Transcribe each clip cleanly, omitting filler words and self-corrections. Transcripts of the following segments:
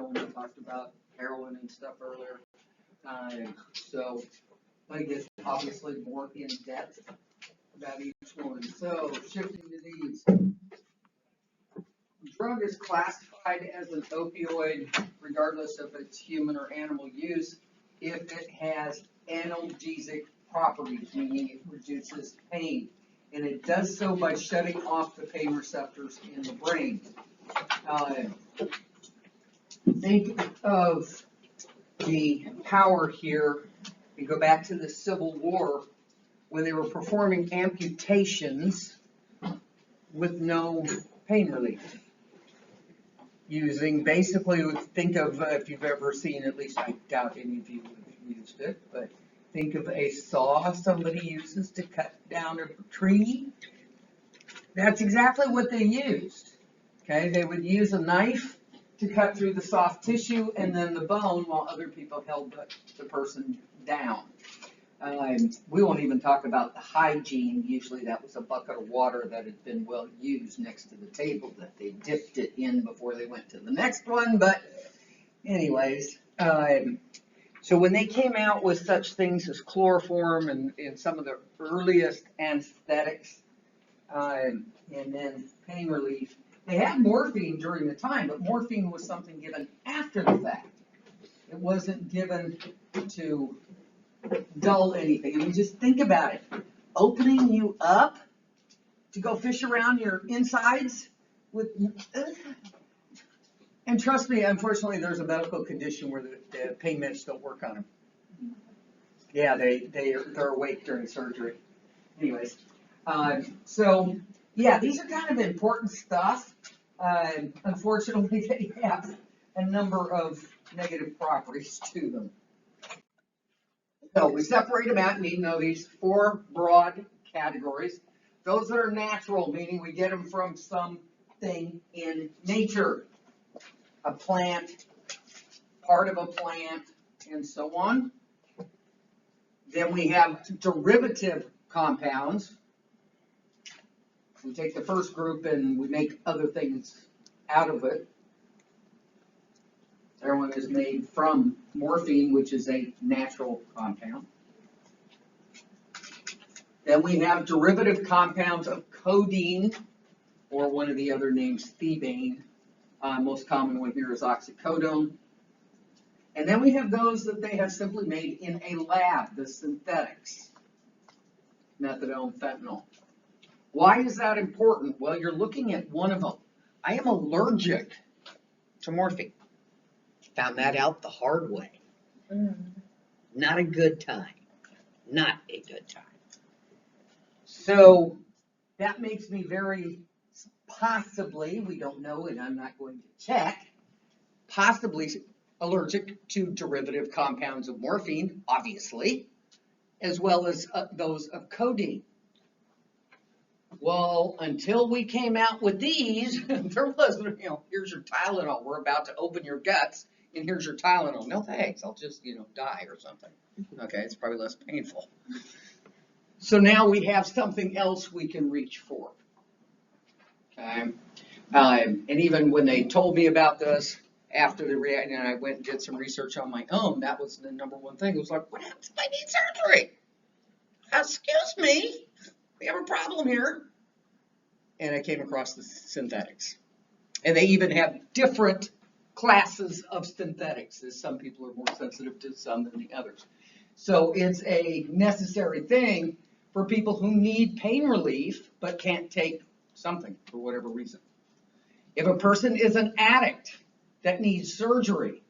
when we talked about heroin and stuff earlier. So I guess obviously more in depth about each one. So shifting to these. Drug is classified as an opioid regardless if it's human or animal use if it has analgesic properties, meaning it reduces pain. And it does so by shutting off the pain receptors in the brain. Think of the power here. You go back to the Civil War when they were performing amputations with no pain relief. Using basically, think of if you've ever seen, at least I doubt any of you have used it, but think of a saw somebody uses to cut down a tree. That's exactly what they used. Okay, they would use a knife to cut through the soft tissue and then the bone while other people held the person down. We won't even talk about the hygiene. Usually that was a bucket of water that had been well used next to the table that they dipped it in before they went to the next one. But anyways, so when they came out with such things as chloroform and some of the earliest anesthetics and then pain relief, they had morphine during the time, but morphine was something given after the fact. It wasn't given to dull anything. I mean, just think about it. Opening you up to go fish around your insides with, and trust me, unfortunately, there's a medical condition where the pain meds don't work on them. Yeah, they're awake during surgery. Anyways, so yeah, these are kind of important stuff. Unfortunately, they have a number of negative properties to them. So we separate them out, and you know these 4 broad categories. Those that are natural, meaning we get them from something in nature, a plant, part of a plant, and so on. Then we have derivative compounds. We take the first group and we make other things out of it. Heroin is made from morphine, which is a natural compound. Then we have derivative compounds of codeine, or one of the other names, thebaine. Most common one here is oxycodone. And then we have those that they have simply made in a lab, the synthetics, methadone, fentanyl. Why is that important? Well, you're looking at one of them. I am allergic to morphine. Found that out the hard way. Not a good time. Not a good time. So that makes me very possibly, we don't know and I'm not going to check, possibly allergic to derivative compounds of morphine, obviously, as well as those of codeine. Well, until we came out with these, there was, here's your Tylenol. We're about to open your guts, and here's your Tylenol. No thanks. I'll just, die or something. Okay, it's probably less painful. So now we have something else we can reach for. Okay, and even when they told me about this after the reaction, and I went and did some research on my own, that was the number one thing. It was like, what happens if I need surgery? Excuse me. We have a problem here. And I came across the synthetics. And they even have different classes of synthetics, as some people are more sensitive to some than the others. So it's a necessary thing for people who need pain relief but can't take something for whatever reason. If a person is an addict that needs surgery,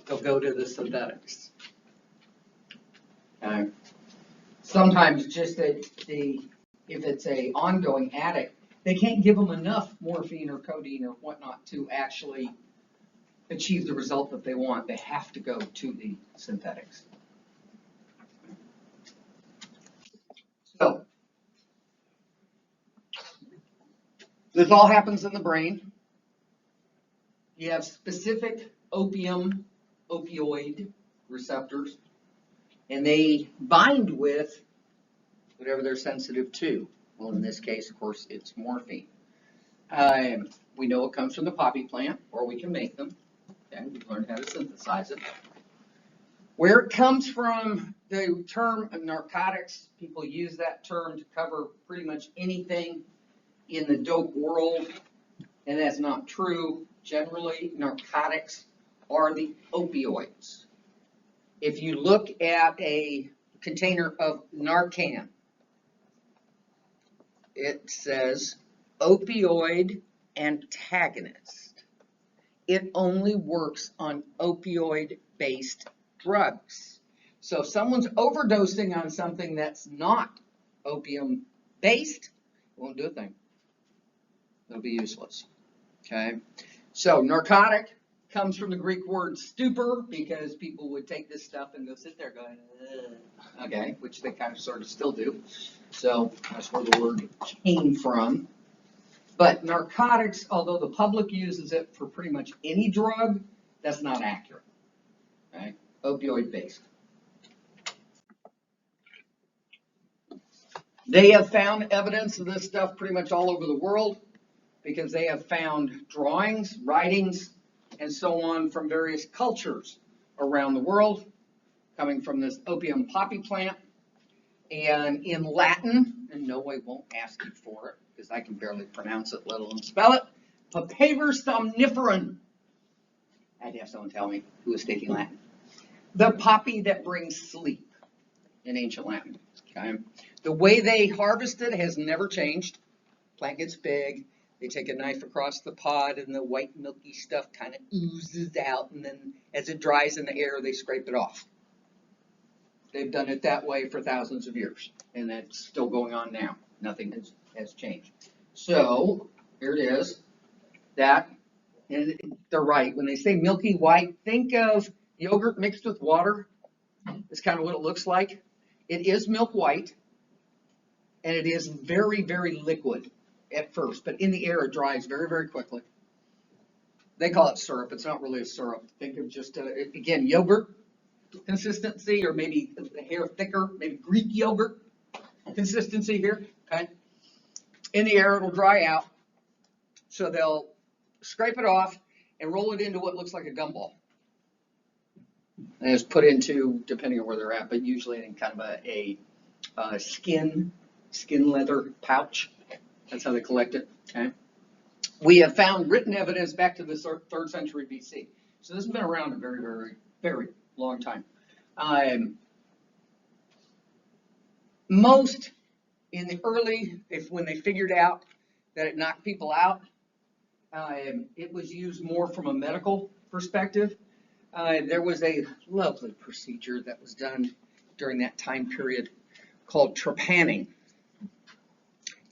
they'll go to the synthetics. Sometimes just if it's a ongoing addict, they can't give them enough morphine or codeine or whatnot to actually achieve the result that they want. They have to go to the synthetics. So this all happens in the brain. You have specific opioid receptors, and they bind with whatever they're sensitive to. Well, in this case, of course, it's morphine. We know it comes from the poppy plant, or we can make them. Okay, we've learned how to synthesize it. Where it comes from, the term narcotics, people use that term to cover pretty much anything in the dope world, and that's not true. Generally, narcotics are the opioids. If you look at a container of Narcan, it says opioid antagonist. It only works on opioid-based drugs. So if someone's overdosing on something that's not opium-based, it won't do a thing. It'll be useless. Okay? So narcotic comes from the Greek word stupor, because people would take this stuff and go sit there going, ugh. Okay, which they kind of sort of still do. So that's where the word came from. But narcotics, although the public uses it for pretty much any drug, that's not accurate. Okay? Opioid based. They have found evidence of this stuff pretty much all over the world, because they have found drawings, writings, and so on from various cultures around the world, coming from this opium poppy plant. And in Latin, and no, I won't ask you for it, because I can barely pronounce it, let alone spell it, Papaver somniferum. I had to have someone tell me who was taking Latin. The poppy that brings sleep in ancient Latin. Okay? The way they harvest it has never changed. Plant gets big. They take a knife across the pod, and the white milky stuff kind of oozes out, and then as it dries in the air, they scrape it off. They've done it that way for thousands of years, and that's still going on now. Nothing has changed. So here it is. That, and they're right. When they say milky white, think of yogurt mixed with water. That's kind of what it looks like. It is milk white, and it is very, very liquid at first, but in the air it dries very, very quickly. They call it syrup. It's not really a syrup. Think of just, again, yogurt consistency, or maybe a hair thicker, maybe Greek yogurt consistency here. Okay. In the air it'll dry out, so they'll scrape it off and roll it into what looks like a gumball. And it's put into, depending on where they're at, but usually in kind of a skin leather pouch. That's how they collect it. Okay. We have found written evidence back to the 3rd century BC. So this has been around a very, very, very long time. Most in the early, when they figured out that it knocked people out, it was used more from a medical perspective. There was a lovely procedure that was done during that time period called trepanning.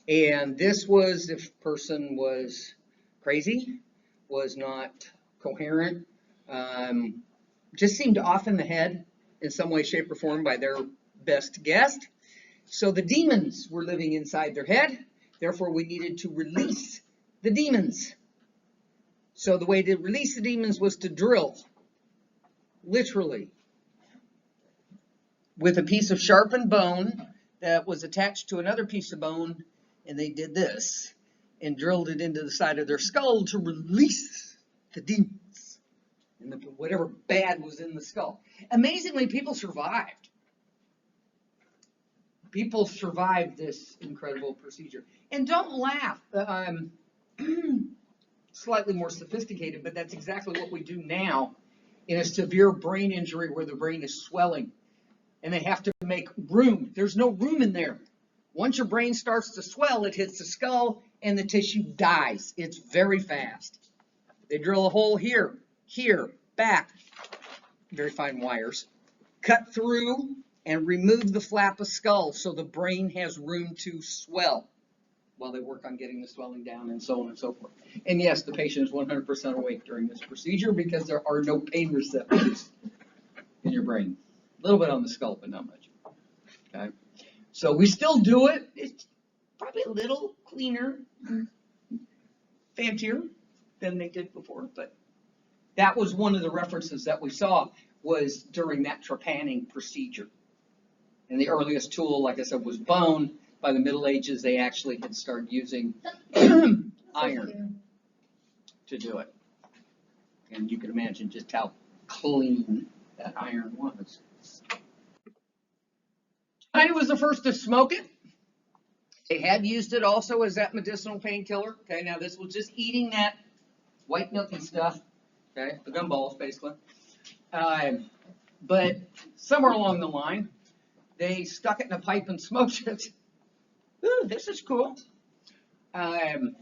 And this was if a person was crazy, was not coherent, just seemed off in the head in some way, shape, or form by their best guess. So the demons were living inside their head. Therefore, we needed to release the demons. So the way to release the demons was to drill, literally, with a piece of sharpened bone that was attached to another piece of bone, and they did this and drilled it into the side of their skull to release the demons and whatever bad was in the skull. Amazingly, people survived. People survived this incredible procedure. And don't laugh. Slightly more sophisticated, but that's exactly what we do now in a severe brain injury where the brain is swelling. And they have to make room. There's no room in there. Once your brain starts to swell, it hits the skull and the tissue dies. It's very fast. They drill a hole here, back, very fine wires, cut through and remove the flap of skull so the brain has room to swell while they work on getting the swelling down, and so on and so forth. And yes, the patient is 100% awake during this procedure because there are no pain receptors in your brain. A little bit on the skull, but not much. Okay. So we still do it. It's probably a little cleaner, fancier than they did before, but that was one of the references that we saw was during that trepanning procedure. And the earliest tool, like I said, was bone. By the Middle Ages, they actually had started using iron. to do it. And you can imagine just how clean that iron was. China was the first to smoke it. They had used it also as that medicinal painkiller. Okay, now this was just eating that white milky stuff. Okay, the gumballs basically. But somewhere along the line, they stuck it in a pipe and smoked it. Ooh, this is cool. And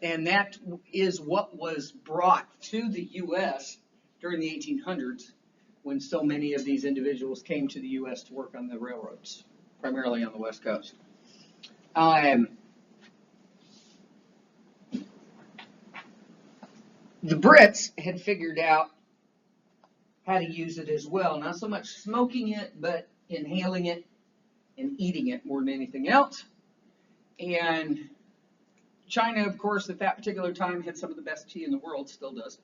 that is what was brought to the U.S. during the 1800s, when so many of these individuals came to the U.S. to work on the railroads, primarily on the West Coast. The Brits had figured out how to use it as well. Not so much smoking it, but inhaling it and eating it more than anything else. And China, of course, at that particular time had some of the best tea in the world, still does.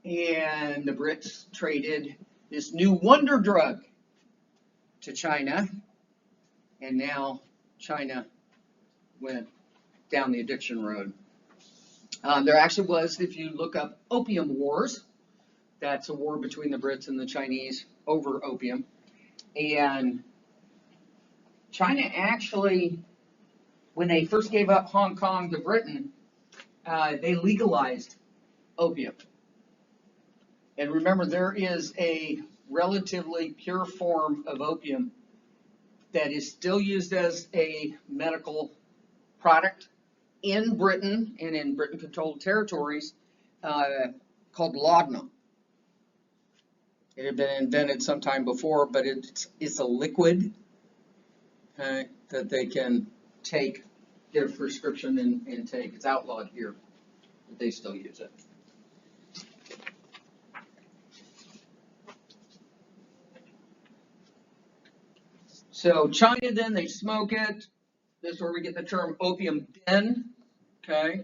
And the Brits traded this new wonder drug to China. And now China went down the addiction road. There actually was, if you look up Opium Wars, that's a war between the Brits and the Chinese over opium. And China actually, when they first gave up Hong Kong to Britain, they legalized opium. And remember, there is a relatively pure form of opium that is still used as a medical product in Britain and in Britain-controlled territories called laudanum. It had been invented sometime before, but it's a liquid that they can take, get a prescription and take. It's outlawed here, but they still use it. So China, then they smoke it. This is where we get the term opium den. Okay.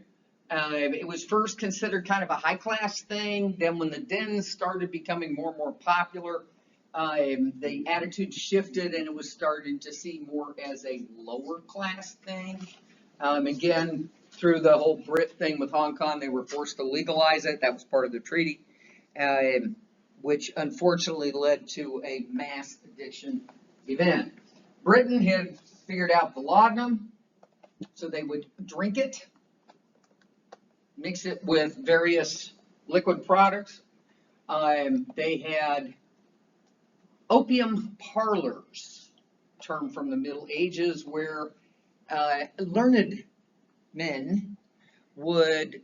It was first considered kind of a high-class thing. Then when the dens started becoming more and more popular, the attitude shifted and it was started to see more as a lower-class thing. Again, through the whole Brit thing with Hong Kong, they were forced to legalize it. That was part of the treaty, which unfortunately led to a mass addiction event. Britain had figured out the laudanum, so they would drink it, mix it with various liquid products. They had opium parlors, term from the Middle Ages, where learned men would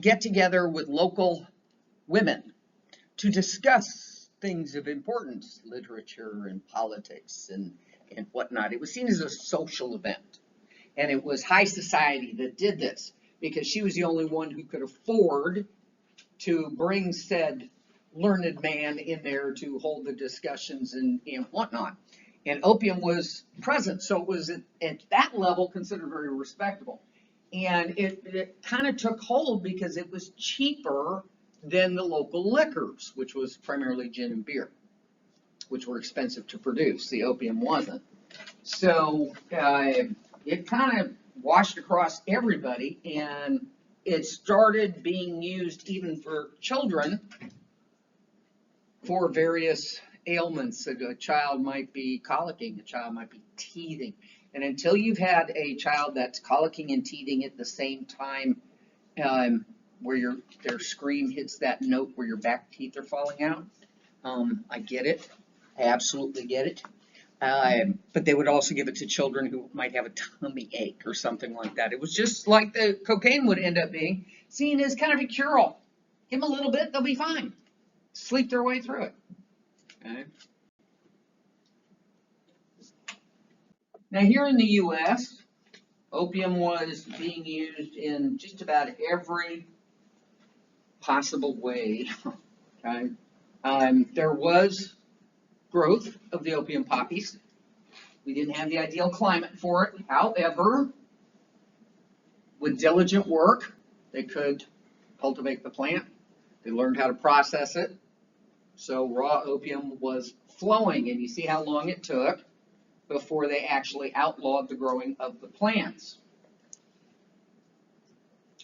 get together with local women to discuss things of importance, literature and politics and whatnot. It was seen as a social event. And it was high society that did this, because she was the only one who could afford to bring said learned man in there to hold the discussions and whatnot. And opium was present, so it was at that level considered very respectable. And it kind of took hold because it was cheaper than the local liquors, which was primarily gin and beer, which were expensive to produce. The opium wasn't. So it kind of washed across everybody, and it started being used even for children for various ailments. A child might be colicking, a child might be teething. And until you've had a child that's colicking and teething at the same time, where their scream hits that note where your back teeth are falling out, I get it. I absolutely get it. But they would also give it to children who might have a tummy ache or something like that. It was just like the cocaine would end up being, seen as kind of a cure-all. Give them a little bit, they'll be fine. Sleep their way through it. Okay. Now here in the U.S., opium was being used in just about every possible way. Okay. There was growth of the opium poppies. We didn't have the ideal climate for it. However, with diligent work, they could cultivate the plant. They learned how to process it. So raw opium was flowing, and you see how long it took before they actually outlawed the growing of the plants.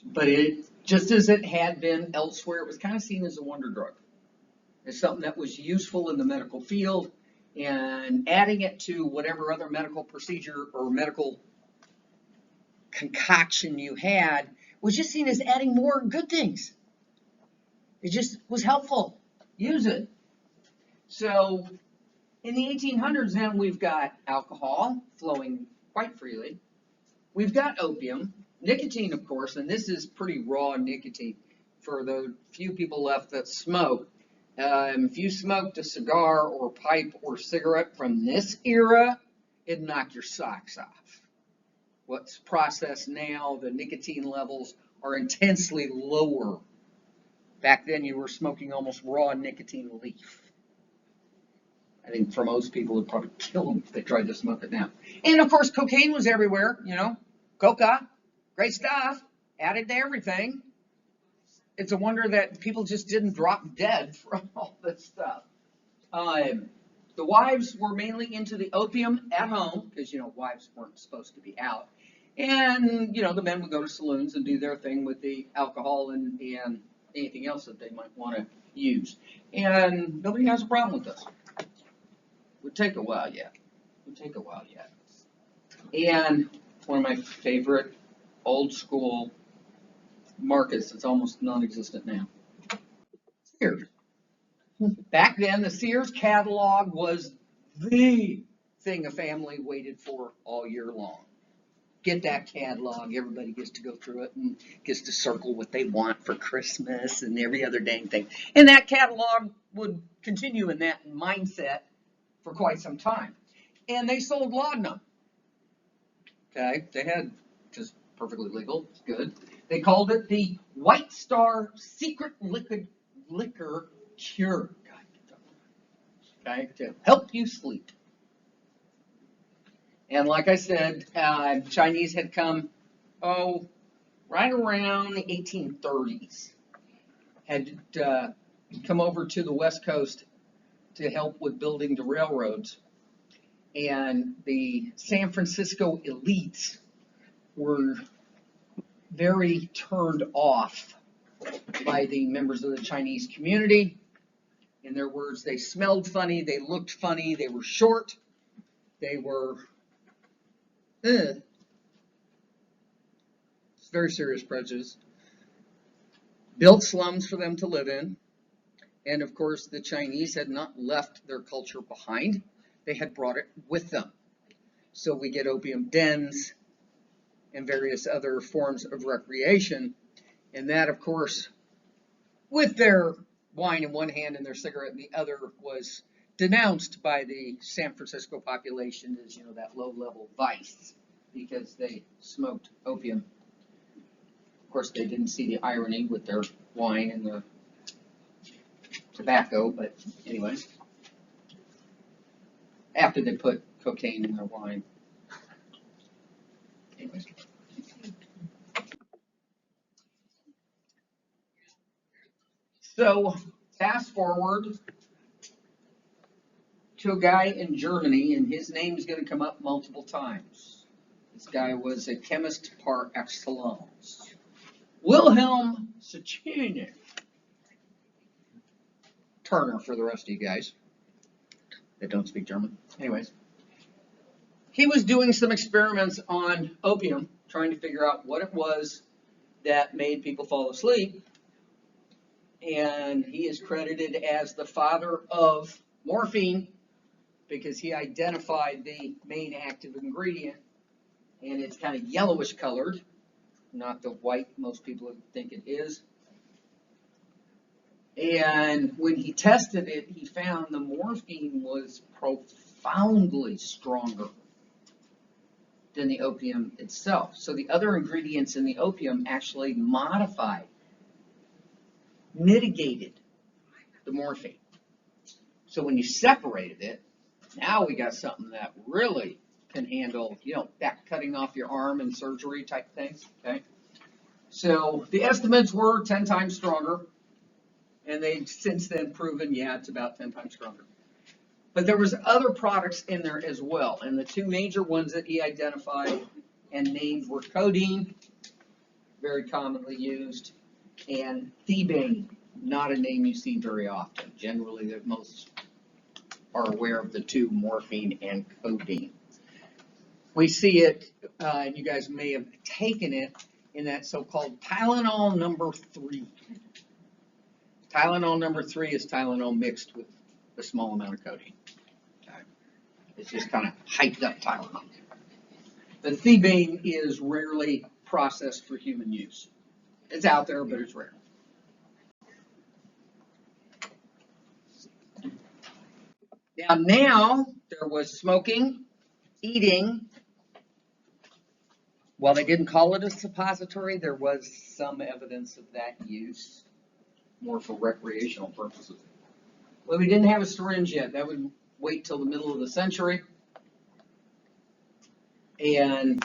But it Just as it had been elsewhere, it was kind of seen as a wonder drug. It's something that was useful in the medical field, and adding it to whatever other medical procedure or medical concoction you had was just seen as adding more good things. It just was helpful. Use it. So in the 1800s, then we've got alcohol flowing quite freely. We've got opium, nicotine, of course, and this is pretty raw nicotine for the few people left that smoke. If you smoked a cigar or pipe or cigarette from this era, it'd knock your socks off. What's processed now, the nicotine levels are intensely lower. Back then you were smoking almost raw nicotine leaf. I think for most people it'd probably kill them if they tried to smoke it now. And of course cocaine was everywhere, you know. Coca, great stuff, added to everything. It's a wonder that people just didn't drop dead from all this stuff. The wives were mainly into the opium at home, because, you know, wives weren't supposed to be out. And, you know, the men would go to saloons and do their thing with the alcohol and anything else that they might want to use. And nobody has a problem with this. It would take a while yet. And one of my favorite old school markets that's almost non-existent now. Sears. Back then, the Sears catalog was the thing a family waited for all year long. Get that catalog, everybody gets to go through it and gets to circle what they want for Christmas and every other dang thing. And that catalog would continue in that mindset for quite some time. And they sold laudanum. Okay, they had just perfectly legal, it's good. They called it the White Star Secret Liquor Cure. Okay, to help you sleep. And like I said, Chinese had come, right around the 1830s, had come over to the West Coast to help with building the railroads. And the San Francisco elites were very turned off by the members of the Chinese community. In their words, they smelled funny, they looked funny, they were short, they were, it's very serious prejudice. Built slums for them to live in. And of course, the Chinese had not left their culture behind. They had brought it with them. So we get opium dens and various other forms of recreation. And that, of course, with their wine in one hand and their cigarette in the other, was denounced by the San Francisco population as, you know, that low-level vice because they smoked opium. Of course, they didn't see the irony with their wine and the tobacco, but anyway, after they put cocaine in their wine. Anyways. So, fast forward to a guy in Germany, and his name's going to come up multiple times. This guy was a chemist par excellence. Wilhelm Sachsen. Turner for the rest of you guys that don't speak German. Anyways, he was doing some experiments on opium, trying to figure out what it was that made people fall asleep. And he is credited as the father of morphine because he identified the main active ingredient, and it's kind of yellowish colored, not the white most people think it is. And when he tested it, he found the morphine was profoundly stronger than the opium itself. So the other ingredients in the opium actually modified, mitigated the morphine. So when you separated it, now we got something that really can handle, you know, that cutting off your arm and surgery type things, okay? So the estimates were 10 times stronger, and they've since then proven, yeah, it's about 10 times stronger. But there was other products in there as well, and the two major ones that he identified and named were codeine, very commonly used, And Thebaine, not a name you see very often. Generally, that most are aware of the two, morphine and codeine. We see it, and you guys may have taken it in that so-called Tylenol number 3. Tylenol number 3 is Tylenol mixed with a small amount of codeine. Okay. It's just kind of hyped up Tylenol. The Thebaine is rarely processed for human use. It's out there, but it's rare. Now there was smoking, eating. While they didn't call it a suppository, there was some evidence of that use, more for recreational purposes. Well, we didn't have a syringe yet. That would wait till the middle of the century. And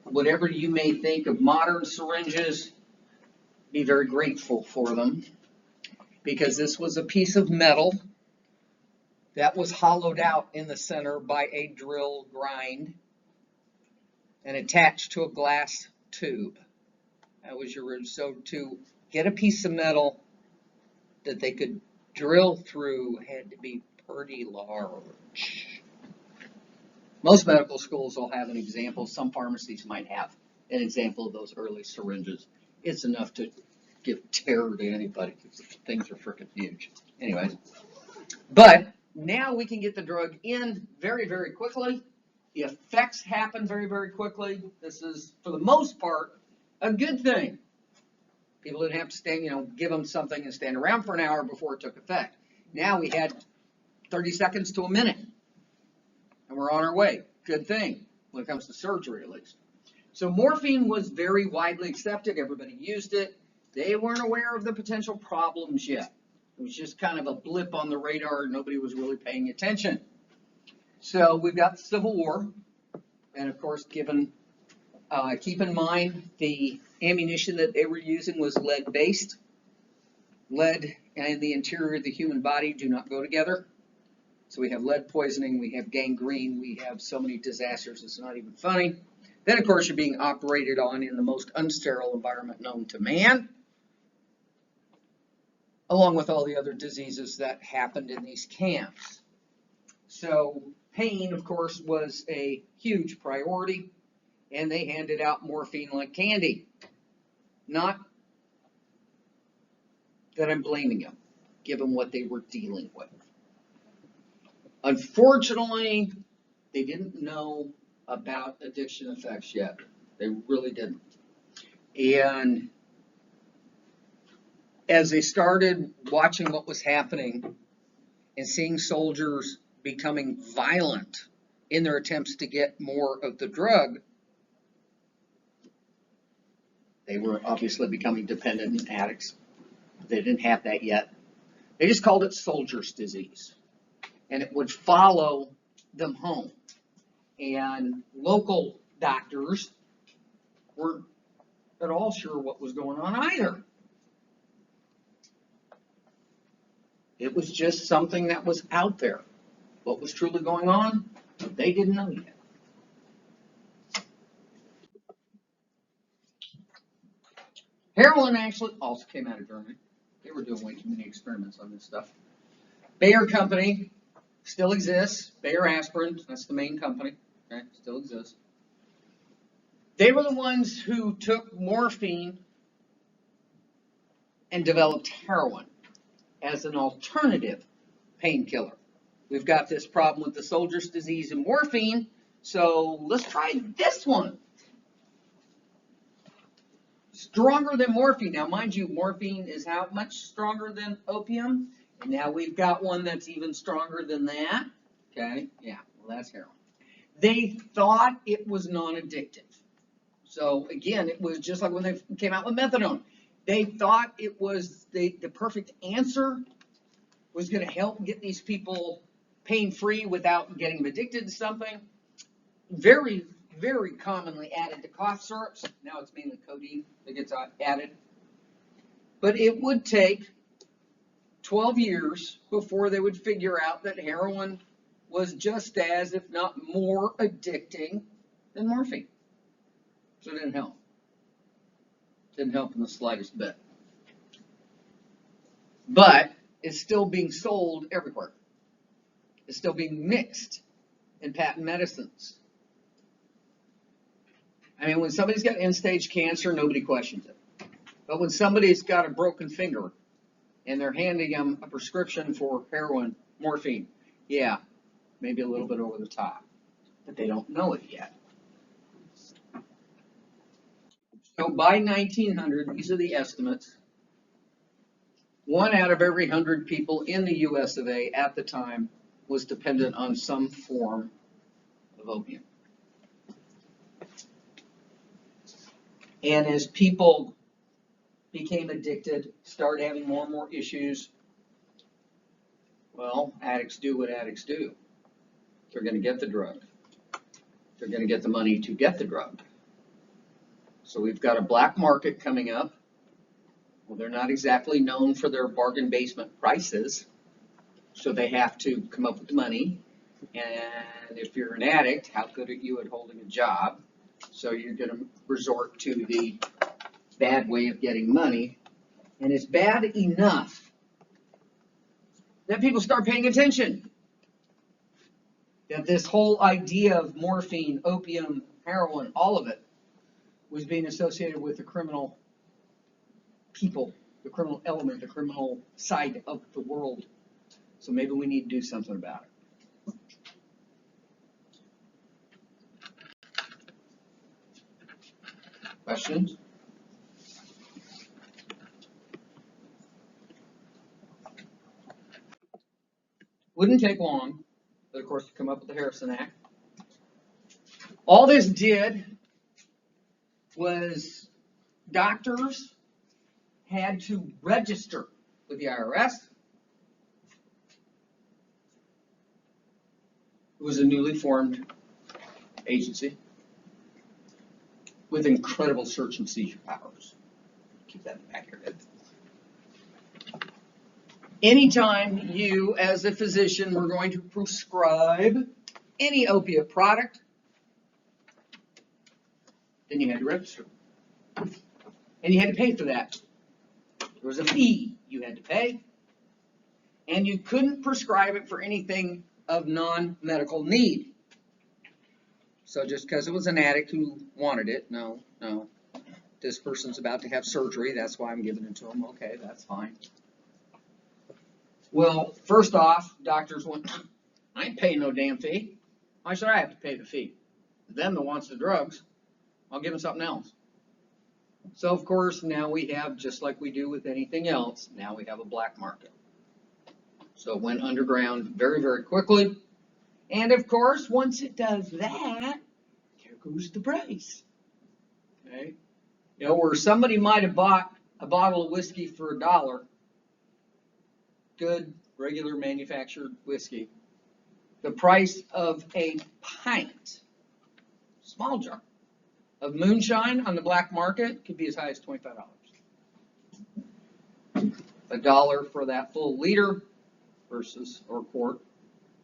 whatever you may think of modern syringes, be very grateful for them, because this was a piece of metal that was hollowed out in the center by a drill grind and attached to a glass tube. That was your, so to get a piece of metal that they could drill through had to be pretty large. Most medical schools will have an example. Some pharmacies might have an example of those early syringes. It's enough to give terror to anybody because things are freaking huge. Anyways, but now we can get the drug in very, very quickly. The effects happen very, very quickly. This is, for the most part, a good thing. People didn't have to stand, give them something and stand around for an hour before it took effect. Now we had 30 seconds to a minute, and we're on our way. Good thing when it comes to surgery, at least. So morphine was very widely accepted. Everybody used it. They weren't aware of the potential problems yet. It was just kind of a blip on the radar. Nobody was really paying attention. So we've got the Civil War, and of course, keep in mind the ammunition that they were using was lead-based. Lead and the interior of the human body do not go together. So we have lead poisoning, we have gangrene, we have so many disasters, it's not even funny. Then, of course, you're being operated on in the most unsterile environment known to man, along with all the other diseases that happened in these camps. So pain, of course, was a huge priority, and they handed out morphine like candy. Not that I'm blaming them, given what they were dealing with. Unfortunately, they didn't know about addiction effects yet. They really didn't. And as they started watching what was happening and seeing soldiers becoming violent in their attempts to get more of the drug, they were obviously becoming dependent and addicts. They didn't have that yet. They just called it soldier's disease. And it would follow them home. And local doctors weren't at all sure what was going on either. It was just something that was out there. What was truly going on, they didn't know yet. Heroin actually also came out of Germany. They were doing way too many experiments on this stuff. Bayer Company still exists. Bayer Aspirin, that's the main company. Okay, still exists. They were the ones who took morphine and developed heroin as an alternative painkiller. We've got this problem with the soldier's disease and morphine, so let's try this one. Stronger than morphine. Now, mind you, morphine is how much stronger than opium? And now we've got one that's even stronger than that. Okay, yeah, well, that's heroin. They thought it was non-addictive. So again, it was just like when they came out with methadone. They thought it was the perfect answer, was going to help get these people pain-free without getting them addicted to something. Very, very commonly added to cough syrups. Now it's mainly codeine that gets added. But it would take 12 years before they would figure out that heroin was just as, if not more, addicting than morphine. So it didn't help. Didn't help in the slightest bit. But it's still being sold everywhere. It's still being mixed in patent medicines. I mean, when somebody's got end-stage cancer, nobody questions it. But when somebody's got a broken finger and they're handing them a prescription for heroin, morphine, yeah, maybe a little bit over the top. But they don't know it yet. So by 1900, these are the estimates. 1 out of every 100 people in the US of A at the time was dependent on some form of opium. And as people became addicted, started having more and more issues, well, addicts do what addicts do. They're going to get the drug. They're going to get the money to get the drug. So we've got a black market coming up. Well, they're not exactly known for their bargain basement prices, so they have to come up with the money. And if you're an addict, how good are you at holding a job? So you're going to resort to the bad way of getting money. And it's bad enough that people start paying attention. That this whole idea of morphine, opium, heroin, all of it was being associated with the criminal people, the criminal element, the criminal side of the world. So maybe we need to do something about it. Questions? Wouldn't take long, but of course, to come up with the Harrison Act. All this did was doctors had to register with the IRS. It was a newly formed agency with incredible search and seizure powers. Keep that in the back of your head. Anytime you, as a physician, were going to prescribe any opiate product, then you had to register. And you had to pay for that. There was a fee you had to pay. And you couldn't prescribe it for anything of non-medical need. So just because it was an addict who wanted it, no. This person's about to have surgery, that's why I'm giving it to them. Okay, that's fine. Well, first off, doctors went, I ain't paying no damn fee. Why should I have to pay the fee? Them that wants the drugs, I'll give them something else. So, of course, now we have, just like we do with anything else, now we have a black market. So it went underground very, very quickly. And, of course, once it does that, there goes the price. Okay? You know, where somebody might have bought a bottle of whiskey for $1, good, regular manufactured whiskey, the price of a pint, small jar, of moonshine on the black market could be as high as $25. $1 for that full liter versus, or quart,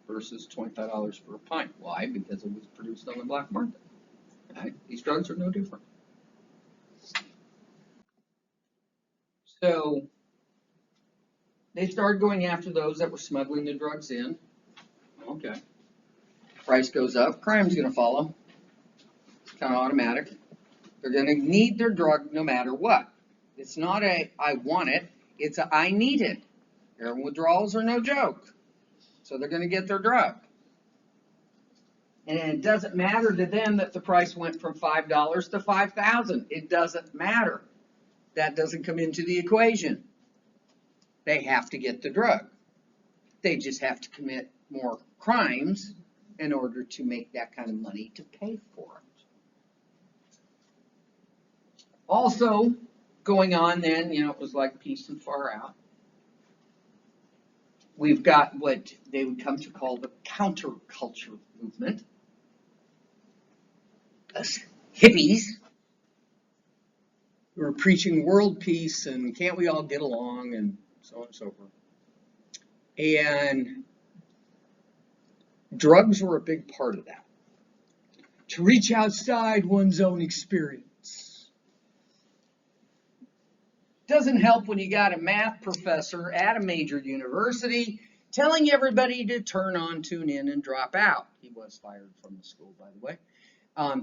versus $25 for a pint. Why? Because it was produced on the black market. Okay? These drugs are no different. So they started going after those that were smuggling the drugs in. Okay. Price goes up, crime's going to follow. It's kind of automatic. They're going to need their drug no matter what. It's not a I want it, it's a I need it. Heroin withdrawals are no joke. So they're going to get their drug. And it doesn't matter to them that the price went from $5 to $5,000. It doesn't matter. That doesn't come into the equation. They have to get the drug. They just have to commit more crimes in order to make that kind of money to pay for it. Also, going on then, you know, it was like peace and far out. We've got what they would come to call the counterculture movement. Us hippies who are preaching world peace and can't we all get along and so on and so forth. And drugs were a big part of that. To reach outside one's own experience. Doesn't help when you got a math professor at a major university telling everybody to turn on, tune in, and drop out. He was fired from the school, by the way.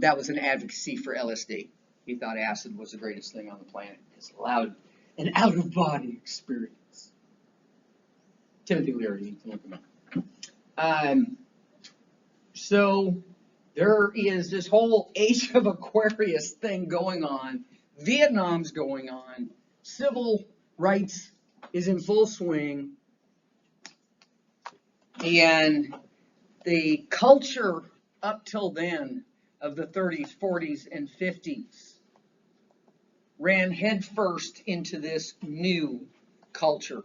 That was an advocacy for LSD. He thought acid was the greatest thing on the planet. It's allowed an out-of-body experience. Timothy Leary, you can look him up. So there is this whole Age of Aquarius thing going on. Vietnam's going on. Civil rights is in full swing. And the culture up till then of the 30s, 40s, and 50s ran headfirst into this new culture.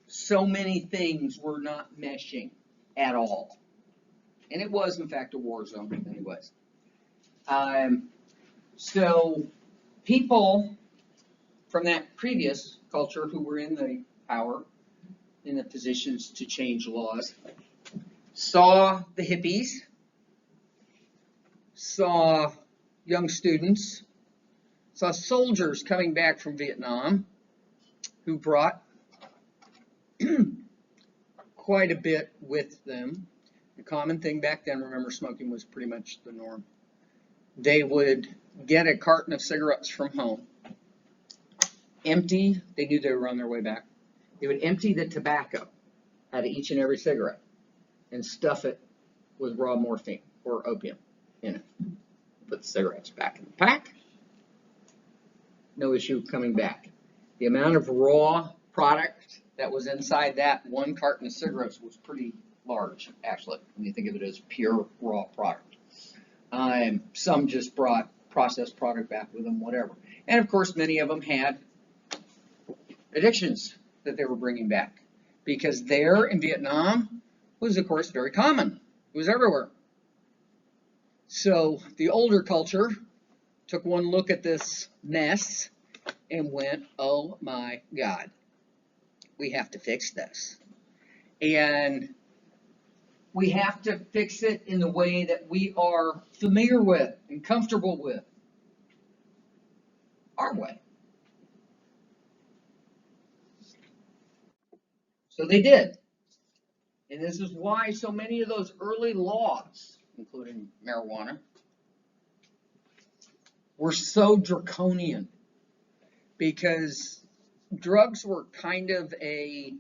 So many things were not meshing at all. And it was, in fact, a war zone anyways. So people from that previous culture who were in the power, in the positions to change laws, saw the hippies, saw young students, saw soldiers coming back from Vietnam who brought quite a bit with them. The common thing back then, remember, smoking was pretty much the norm. They would get a carton of cigarettes from home, empty, they knew they were on their way back. They would empty the tobacco out of each and every cigarette and stuff it with raw morphine or opium in it. Put the cigarettes back in the pack. No issue coming back. The amount of raw product that was inside that one carton of cigarettes was pretty large, actually, when you think of it as pure raw product. Some just brought processed product back with them, whatever. And of course, many of them had addictions that they were bringing back, because there in Vietnam was, of course, very common. It was everywhere. So the older culture took one look at this mess and went, oh my God, we have to fix this. And we have to fix it in the way that we are familiar with and comfortable with. Our way. So they did. And this is why so many of those early laws, including marijuana, were so draconian, because drugs were kind of a,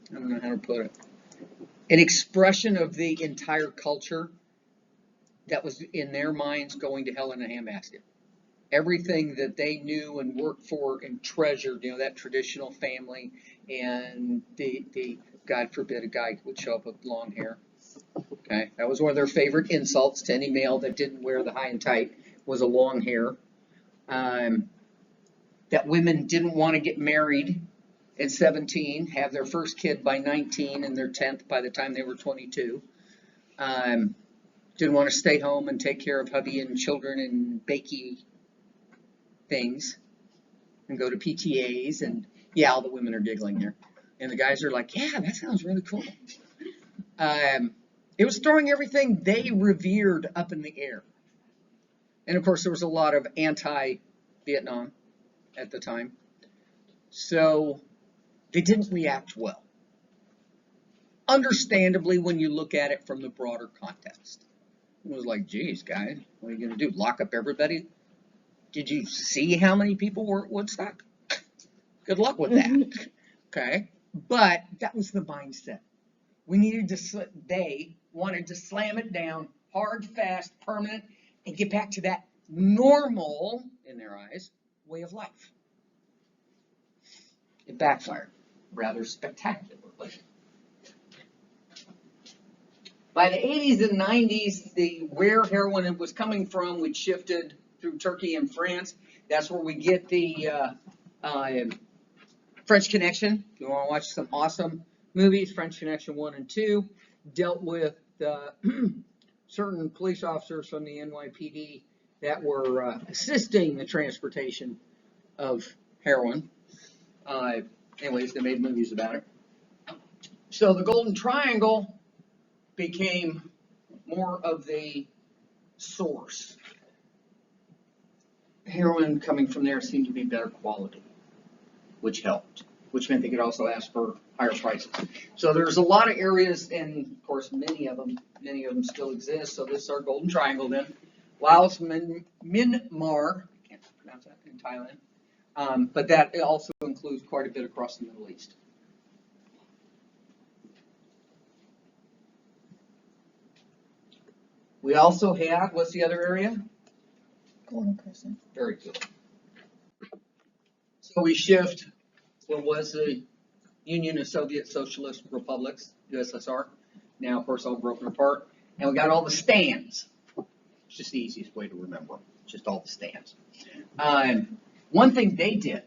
I don't know how to put it, an expression of the entire culture that was in their minds going to hell in a handbasket. Everything that they knew and worked for and treasured, you know, that traditional family, and the God forbid a guy would show up with long hair. Okay, that was one of their favorite insults to any male that didn't wear the high and tight, was a long hair. That women didn't want to get married at 17, have their first kid by 19, and their 10th by the time they were 22. Didn't want to stay home and take care of hubby and children and bakey things and go to PTAs, and yeah, all the women are giggling here. And the guys are like, yeah, that sounds really cool. It was throwing everything they revered up in the air. And of course, there was a lot of anti-Vietnam at the time. So they didn't react well. Understandably, when you look at it from the broader context. It was like, geez, guys, what are you going to do? Lock up everybody? Did you see how many people were at Woodstock? Good luck with that. Okay. But that was the mindset. We needed to, they wanted to slam it down, hard, fast, permanent, and get back to that normal, in their eyes, way of life. It backfired rather spectacularly. By the 80s and 90s, where heroin was coming from, we'd shifted through Turkey and France. That's where we get the French Connection. If you want to watch some awesome movies, French Connection 1 and 2 dealt with certain police officers from the NYPD that were assisting the transportation of heroin. Anyways, they made movies about it. So the Golden Triangle became more of the source. heroin coming from there seemed to be better quality, which helped, which meant they could also ask for higher prices. So there's a lot of areas, and of course, many of them still exist. So this is our Golden Triangle then. Laos, Myanmar, I can't pronounce that, in Thailand. But that also includes quite a bit across the Middle East. We also have, what's the other area? Golden Crescent. Very good. So we shift what was the Union of Soviet Socialist Republics, USSR, now of course all broken apart, and we got all the stands. It's just the easiest way to remember, just all the stands. One thing they did,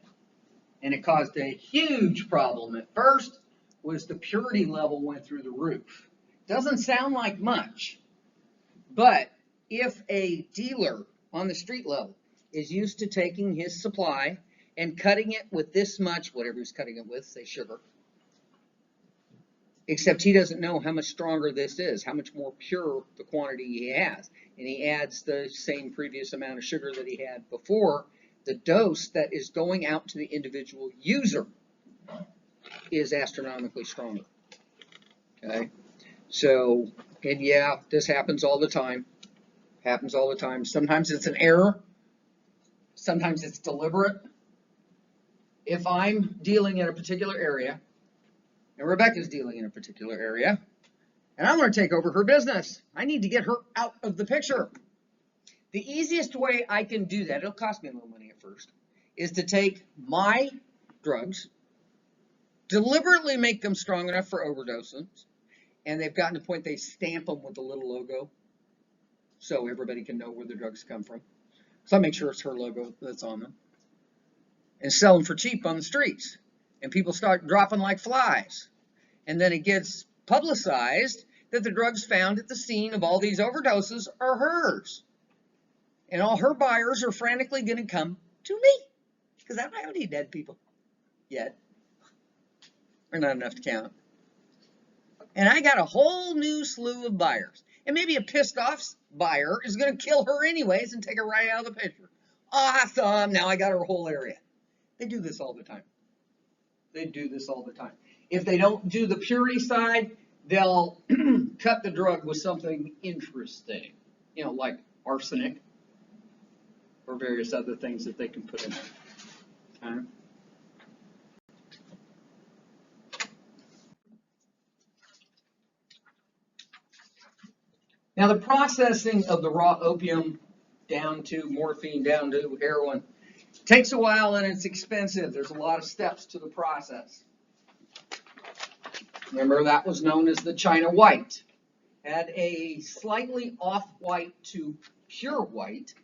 and it caused a huge problem at first, was the purity level went through the roof. Doesn't sound like much, but if a dealer on the street level is used to taking his supply and cutting it with this much, whatever he's cutting it with, say sugar, except he doesn't know how much stronger this is, how much more pure the quantity he has, and he adds the same previous amount of sugar that he had before, the dose that is going out to the individual user is astronomically stronger. Okay? So, and yeah, this happens all the time. Happens all the time. Sometimes it's an error. Sometimes it's deliberate. If I'm dealing in a particular area, and Rebecca's dealing in a particular area, and I want to take over her business, I need to get her out of the picture. The easiest way I can do that, it'll cost me a little money at first, is to take my drugs, deliberately make them strong enough for overdoses, and they've gotten to the point they stamp them with a little logo so everybody can know where the drugs come from. So I make sure it's her logo that's on them. And sell them for cheap on the streets. And people start dropping like flies. And then it gets publicized that the drugs found at the scene of all these overdoses are hers. And all her buyers are frantically going to come to me. Because I don't need dead people yet. Or not enough to count. And I got a whole new slew of buyers. And maybe a pissed off buyer is going to kill her anyways and take her right out of the picture. Awesome, now I got her whole area. They do this all the time. They do this all the time. If they don't do the purity side, they'll cut the drug with something interesting. You know, like arsenic or various other things that they can put in there. Okay? Now, the processing of the raw opium down to morphine, down to heroin, takes a while and it's expensive. There's a lot of steps to the process. Remember, that was known as the China white. Had a slightly off-white to pure white,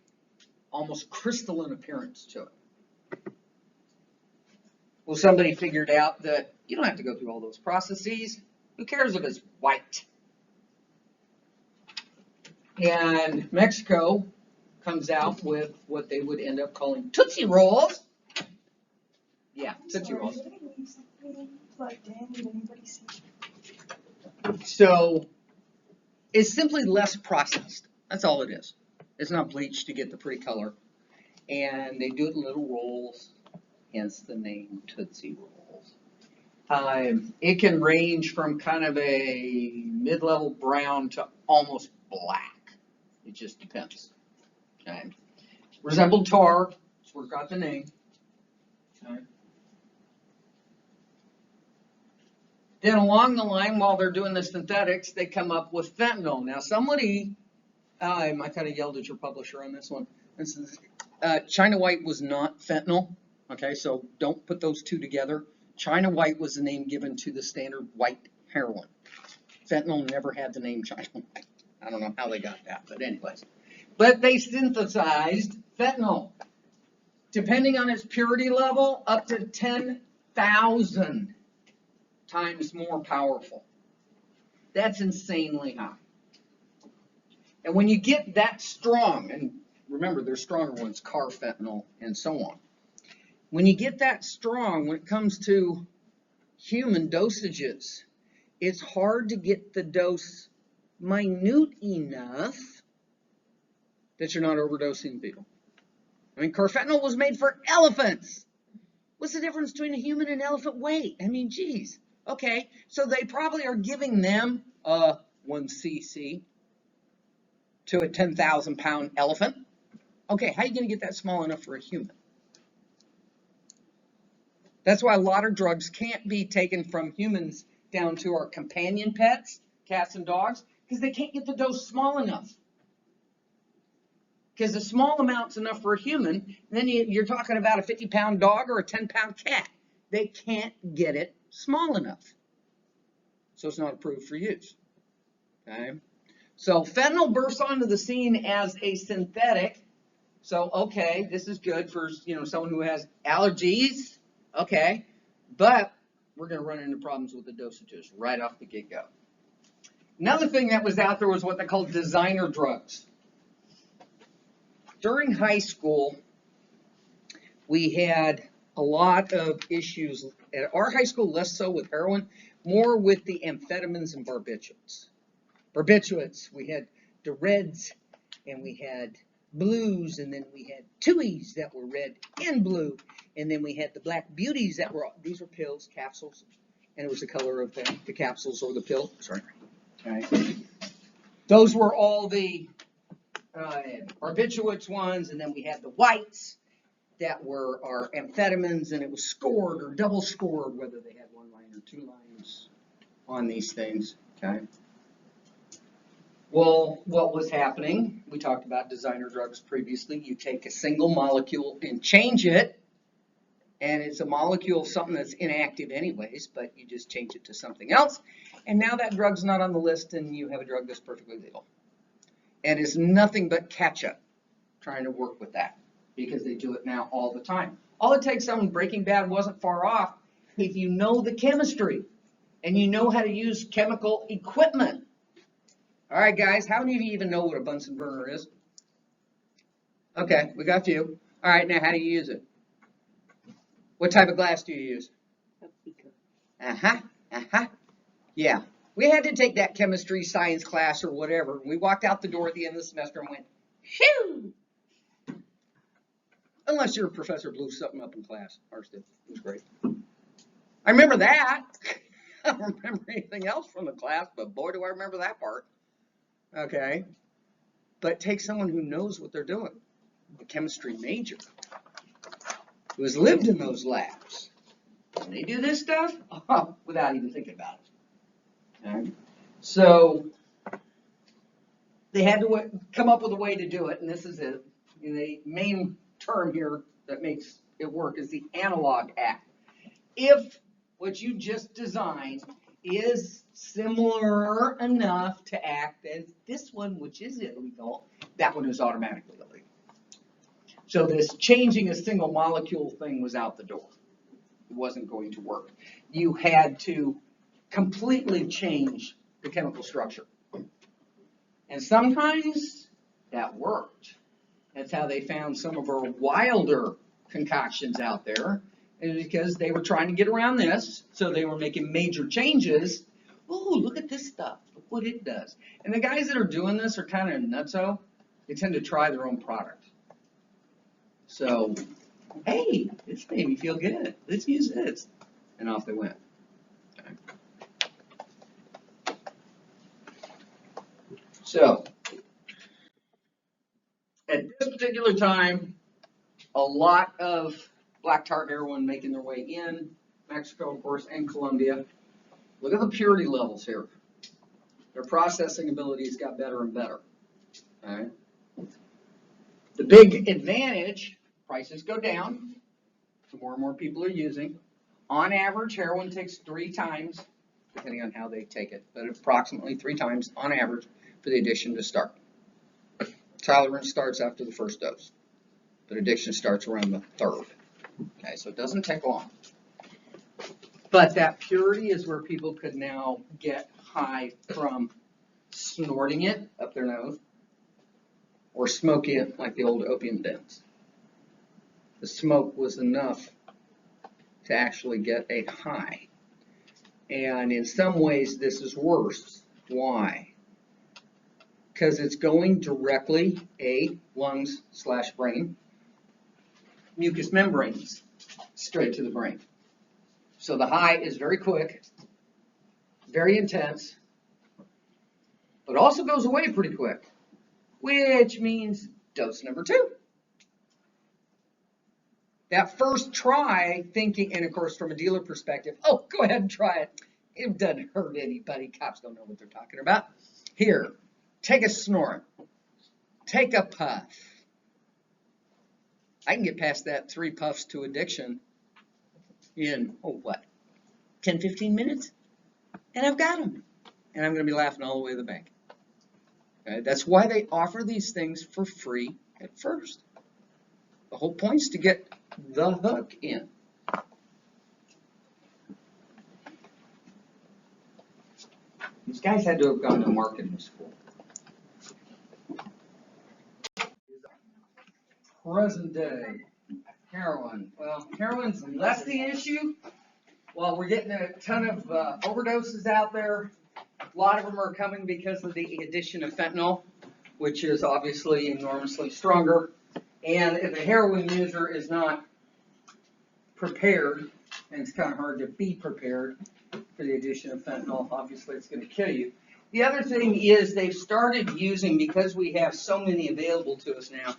almost crystalline appearance to it. Well, somebody figured out that you don't have to go through all those processes. Who cares if it's white? And Mexico comes out with what they would end up calling Tootsie Rolls. Yeah, Tootsie Rolls. So it's simply less processed. That's all it is. It's not bleached to get the pretty color. And they do it in little rolls, hence the name Tootsie Rolls. It can range from kind of a mid-level brown to almost black. It just depends. Okay. Resembled tar, that's where it got the name. Okay. Then along the line, while they're doing the synthetics, they come up with fentanyl. Now somebody, I kind of yelled at your publisher on this one. This is, China White was not fentanyl. Okay, so don't put those two together. China White was the name given to the standard white heroin. Fentanyl never had the name China White. I don't know how they got that, but anyways. But they synthesized fentanyl, depending on its purity level, up to 10,000 times more powerful. That's insanely high. And when you get that strong, and remember there's stronger ones, carfentanil and so on. When you get that strong, when it comes to human dosages, it's hard to get the dose minute enough that you're not overdosing people. I mean, carfentanil was made for elephants. What's the difference between a human and elephant weight? I mean, geez. Okay, so they probably are giving them 1 cc to a 10,000 pound elephant. Okay, how are you going to get that small enough for a human? That's why a lot of drugs can't be taken from humans down to our companion pets, cats and dogs, because they can't get the dose small enough. Because a small amount's enough for a human, and then you're talking about a 50-pound dog or a 10-pound cat. They can't get it small enough. So it's not approved for use. Okay? So fentanyl bursts onto the scene as a synthetic. So, okay, this is good for, someone who has allergies. Okay, but we're going to run into problems with the dosages right off the get-go. Another thing that was out there was what they called designer drugs. During high school, we had a lot of issues. At our high school, less so with heroin, more with the amphetamines and barbiturates. Barbiturates, we had the reds, and we had blues, and then we had Tuies that were red and blue, and then we had the black beauties that were, these were pills, capsules, and it was the color of the capsules or the pill. Sorry. Okay. Those were all the barbiturates ones, and then we had the whites that were our amphetamines, and it was scored or double scored, whether they had 1 line or 2 lines on these things. Okay. Well, what was happening, we talked about designer drugs previously. You take a single molecule and change it, and it's a molecule of something that's inactive anyways, but you just change it to something else, and now that drug's not on the list, and you have a drug that's perfectly legal. And it's nothing but catch-up trying to work with that, because they do it now all the time. All it takes, someone Breaking Bad wasn't far off, if you know the chemistry, and you know how to use chemical equipment. All right, guys, how many of you even know what a Bunsen burner is? Okay, we got a few. All right, now how do you use it? What type of glass do you use? Yeah, we had to take that chemistry, science class or whatever. We walked out the door at the end of the semester and went, shoo! Unless your professor blew something up in class. Ours did. It was great. I remember that. I don't remember anything else from the class, but boy, do I remember that part. Okay, but take someone who knows what they're doing, a chemistry major, who has lived in those labs. And they do this stuff without even thinking about it. Okay. So they had to come up with a way to do it, and this is it. The main term here that makes it work is the Analog Act. If what you just designed is similar enough to act as this one, which is illegal, that one is automatically illegal. So this changing a single molecule thing was out the door. It wasn't going to work. You had to completely change the chemical structure. And sometimes that worked. That's how they found some of our wilder concoctions out there. And because they were trying to get around this, so they were making major changes. Oh, look at this stuff. Look what it does. And the guys that are doing this are kind of nutso. They tend to try their own product. So, hey, this made me feel good. Let's use this. And off they went. Okay. So, at this particular time, a lot of black tar heroin making their way in, Mexico, of course, and Colombia. Look at the purity levels here. Their processing abilities got better and better. All right. The big advantage, prices go down, so more and more people are using. On average, heroin takes 3 times, depending on how they take it, but approximately 3 times on average for the addiction to start. Tolerance starts after the first dose, but addiction starts around the 3rd. Okay, so it doesn't take long. But that purity is where people could now get high from snorting it up their nose or smoking it like the old opium dens. The smoke was enough to actually get a high. And in some ways, this is worse. Why? Because it's going directly, lungs/brain, mucous membranes straight to the brain. So the high is very quick, very intense, but also goes away pretty quick, which means dose number 2. That first try thinking, and of course from a dealer perspective, oh, go ahead and try it. It doesn't hurt anybody. Cops don't know what they're talking about. Here, take a snort. Take a puff. I can get past that 3 puffs to addiction in, 10, 15 minutes? And I've got them. And I'm going to be laughing all the way to the bank. Okay? That's why they offer these things for free at first. The whole point is to get the hook in. These guys had to have gone to marketing school. Present day heroin. Well, heroin's less the issue. Well, we're getting a ton of overdoses out there. A lot of them are coming because of the addition of fentanyl, which is obviously enormously stronger. And if a heroin user is not prepared, and it's kind of hard to be prepared for the addition of fentanyl, obviously it's going to kill you. The other thing is they've started using, because we have so many available to us now,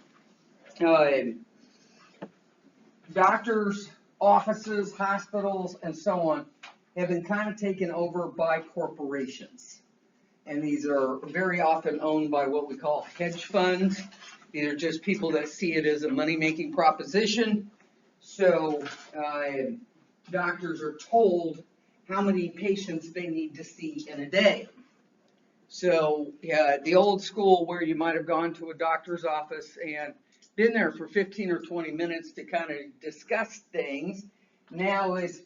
doctors, offices, hospitals, and so on have been kind of taken over by corporations. And these are very often owned by what we call hedge funds. These are just people that see it as a money-making proposition. So doctors are told how many patients they need to see in a day. So the old school where you might have gone to a doctor's office and been there for 15 or 20 minutes to kind of discuss things, now is,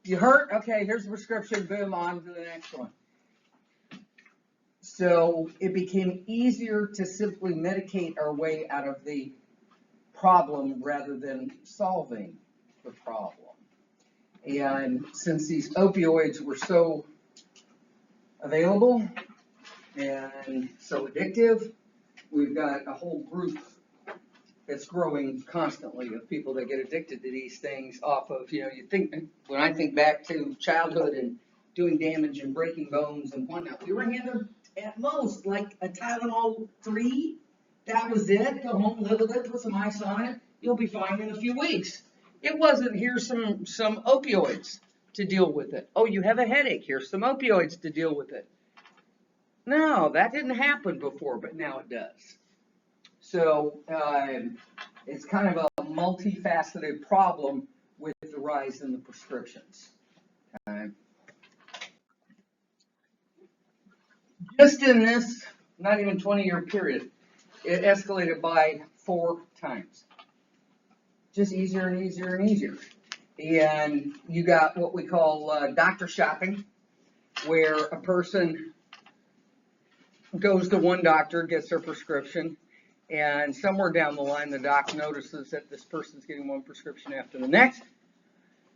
you hurt? Okay, here's the prescription, boom, on to the next one. So it became easier to simply medicate our way out of the problem rather than solving the problem. And since these opioids were so available and so addictive, we've got a whole group that's growing constantly of people that get addicted to these things off of, you think, when I think back to childhood and doing damage and breaking bones and whatnot, we were handed at most like a Tylenol 3. That was it. Go home, live with it, put some ice on it. You'll be fine in a few weeks. It wasn't, here's some opioids to deal with it. Oh, you have a headache. Here's some opioids to deal with it. No, that didn't happen before, but now it does. So it's kind of a multifaceted problem with the rise in the prescriptions. Just in this, not even 20-year period, it escalated by 4 times. Just easier and easier and easier. And you got what we call doctor shopping, where a person goes to one doctor, gets their prescription, and somewhere down the line the doc notices that this person's getting one prescription after the next,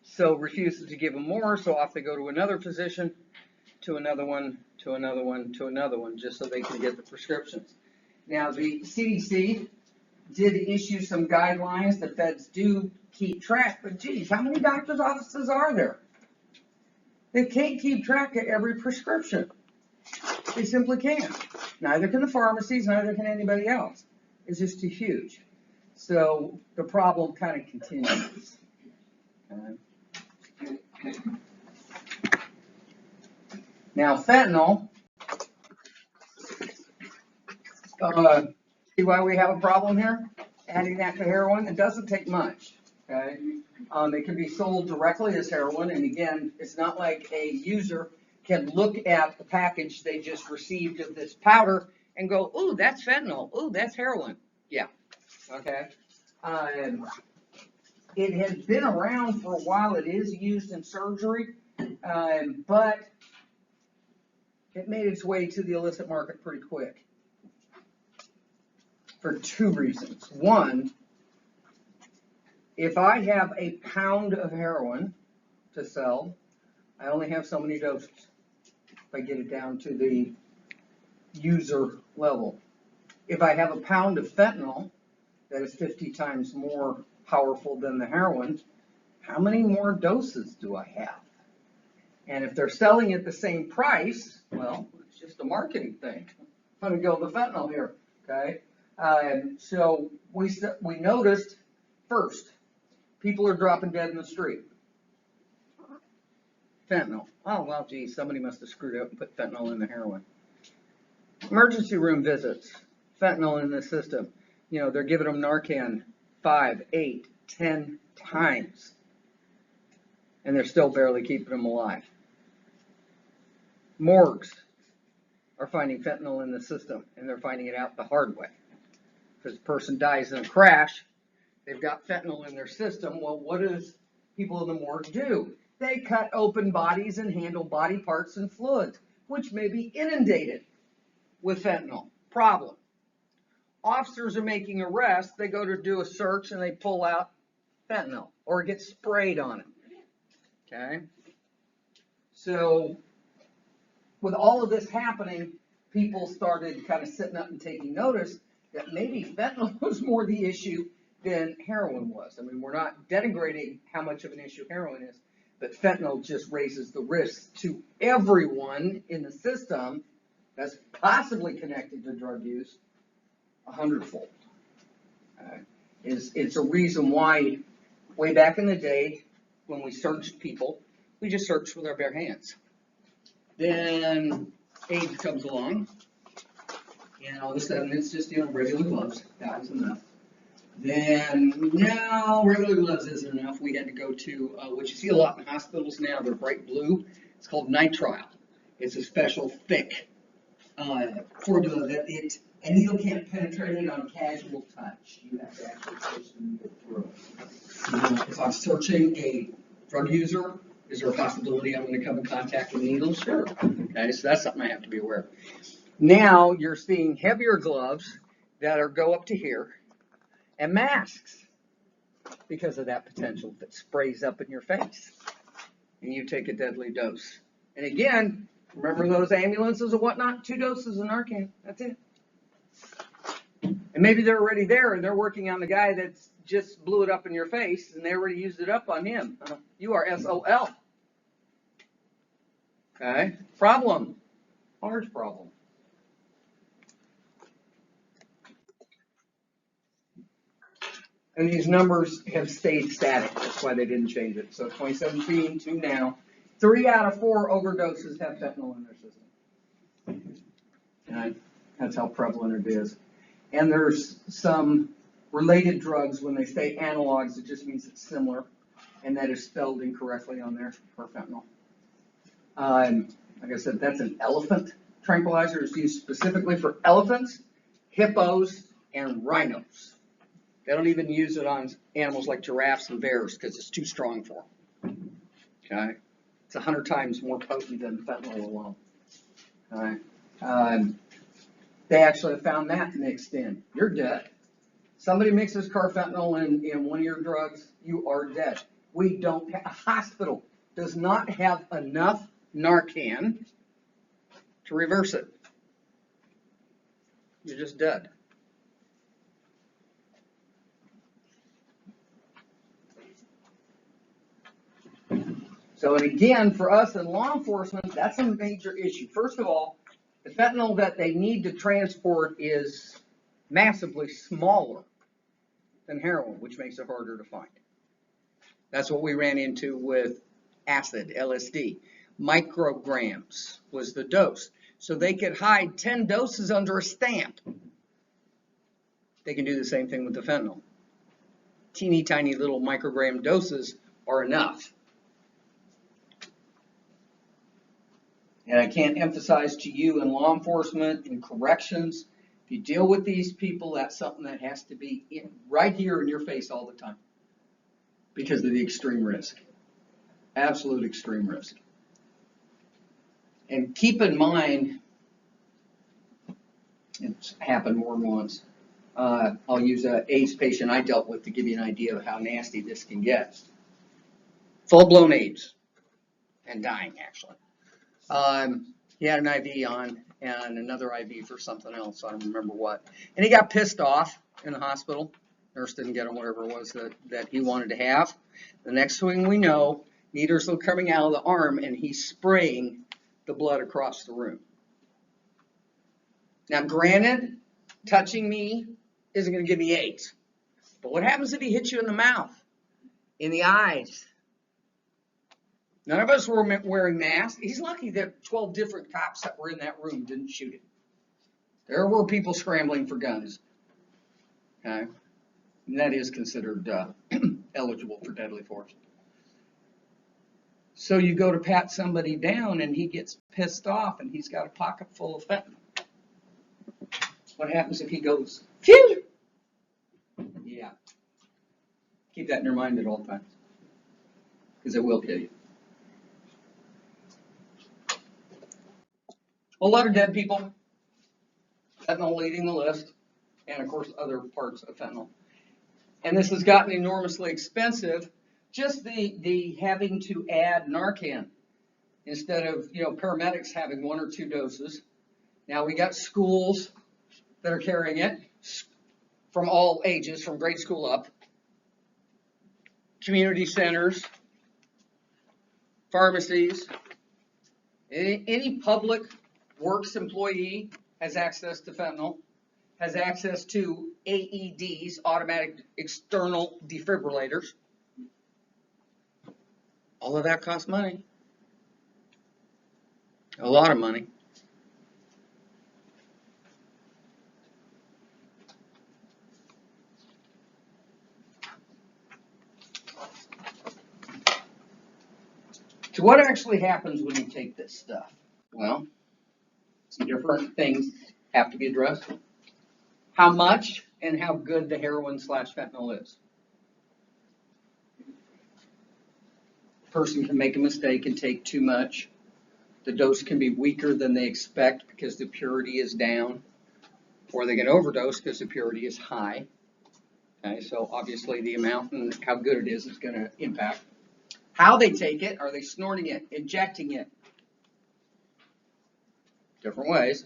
so refuses to give them more, so off they go to another physician, to another one, to another one, to another one, just so they can get the prescriptions. Now the CDC did issue some guidelines. The feds do keep track, but geez, how many doctor's offices are there? They can't keep track of every prescription. They simply can't. Neither can the pharmacies, neither can anybody else. It's just too huge. So the problem kind of continues. Now fentanyl, see why we have a problem here? Adding that to heroin, it doesn't take much. Okay, it can be sold directly as heroin, and again, it's not like a user can look at the package they just received of this powder and go, ooh, that's fentanyl, ooh, that's heroin. Yeah, okay. It has been around for a while. It is used in surgery, but it made its way to the illicit market pretty quick for 2 reasons. One, if I have a pound of heroin to sell, I only have so many doses if I get it down to the user level. If I have a pound of fentanyl that is 50 times more powerful than the heroin, how many more doses do I have? And if they're selling at the same price, well, it's just a marketing thing. I'm gonna go with the fentanyl here, okay? So we noticed first, people are dropping dead in the street. Fentanyl. Oh, well, geez, somebody must have screwed up and put fentanyl in the heroin. Emergency room visits, fentanyl in the system. You know, they're giving them Narcan 5, 8, 10 times. And they're still barely keeping them alive. Morgues are finding fentanyl in the system, and they're finding it out the hard way. Because a person dies in a crash, they've got fentanyl in their system. Well, what does people in the morgue do? They cut open bodies and handle body parts and fluids, which may be inundated with fentanyl. Problem. Officers are making arrests, they go to do a search and they pull out fentanyl or get sprayed on it. Okay? So, with all of this happening, people started kind of sitting up and taking notice that maybe fentanyl was more the issue than heroin was. I mean, we're not denigrating how much of an issue heroin is, but fentanyl just raises the risk to everyone in the system that's possibly connected to drug use 100-fold. It's a reason why way back in the day when we searched people, we just searched with our bare hands. Then AIDS comes along, and all of a sudden it's just, regular gloves. That was enough. Then, now regular gloves isn't enough. We had to go to what you see a lot in hospitals now. They're bright blue. It's called nitrile. It's a special thick formula that a needle can't penetrate it on casual touch. You have to actually push the needle through. If I'm searching a drug user, is there a possibility I'm going to come in contact with needles? Sure. Okay, so that's something I have to be aware of. Now you're seeing heavier gloves that go up to here, and masks because of that potential that sprays up in your face, and you take a deadly dose. And again, remember those ambulances and whatnot? 2 doses of Narcan. That's it. And maybe they're already there and they're working on the guy that's just blew it up in your face and they already used it up on him. You are SOL. Okay? Problem. Large problem. And these numbers have stayed static. That's why they didn't change it. So 2017 to now, 3 out of 4 overdoses have fentanyl in their system. And that's how prevalent it is. And there's some related drugs. When they say analogs, it just means it's similar, and that is spelled incorrectly on there for fentanyl. Like I said, that's an elephant tranquilizer. It's used specifically for elephants, hippos, and rhinos. They don't even use it on animals like giraffes and bears because it's too strong for them. Okay? It's 100 times more potent than fentanyl alone. Okay? They actually found that mixed in. You're dead. Somebody mixes carfentanil in one of your drugs, you are dead. We don't have, a hospital does not have enough Narcan to reverse it. You're just dead. So, and again, for us in law enforcement, that's a major issue. First of all, the fentanyl that they need to transport is massively smaller than heroin, which makes it harder to find. That's what we ran into with acid, LSD. Micrograms was the dose. So they could hide 10 doses under a stamp. They can do the same thing with the fentanyl. Teeny tiny little microgram doses are enough. And I can't emphasize to you in law enforcement, in corrections, if you deal with these people, that's something that has to be right here in your face all the time because of the extreme risk. Absolute extreme risk. And keep in mind, it's happened more than once. I'll use an AIDS patient I dealt with to give you an idea of how nasty this can get. Full-blown AIDS and dying, actually. He had an IV on and another IV for something else. I don't remember what. And he got pissed off in the hospital. Nurse didn't get him whatever it was that he wanted to have. The next thing we know, needles are coming out of the arm and he's spraying the blood across the room. Now, granted, touching me isn't going to give me AIDS. But what happens if he hits you in the mouth, in the eyes? None of us were wearing masks. He's lucky that 12 different cops that were in that room didn't shoot him. There were people scrambling for guns. Okay? And that is considered eligible for deadly force. So you go to pat somebody down and he gets pissed off and he's got a pocket full of fentanyl. What happens if he goes, phew? Yeah. Keep that in your mind at all times. Because it will kill you. A lot of dead people. Fentanyl leading the list. And of course other parts of fentanyl. And this has gotten enormously expensive. Just the having to add Narcan instead of, paramedics having 1 or 2 doses. Now we got schools that are carrying it from all ages, from grade school up. Community centers, pharmacies, any public works employee has access to fentanyl, has access to AEDs, automatic external defibrillators. All of that costs money. A lot of money. So what actually happens when you take this stuff? Well, some different things have to be addressed. How much and how good the heroin/fentanyl is. A person can make a mistake and take too much. The dose can be weaker than they expect because the purity is down, or they can overdose because the purity is high. Okay, so obviously the amount and how good it is going to impact. How they take it, are they snorting it, injecting it? Different ways.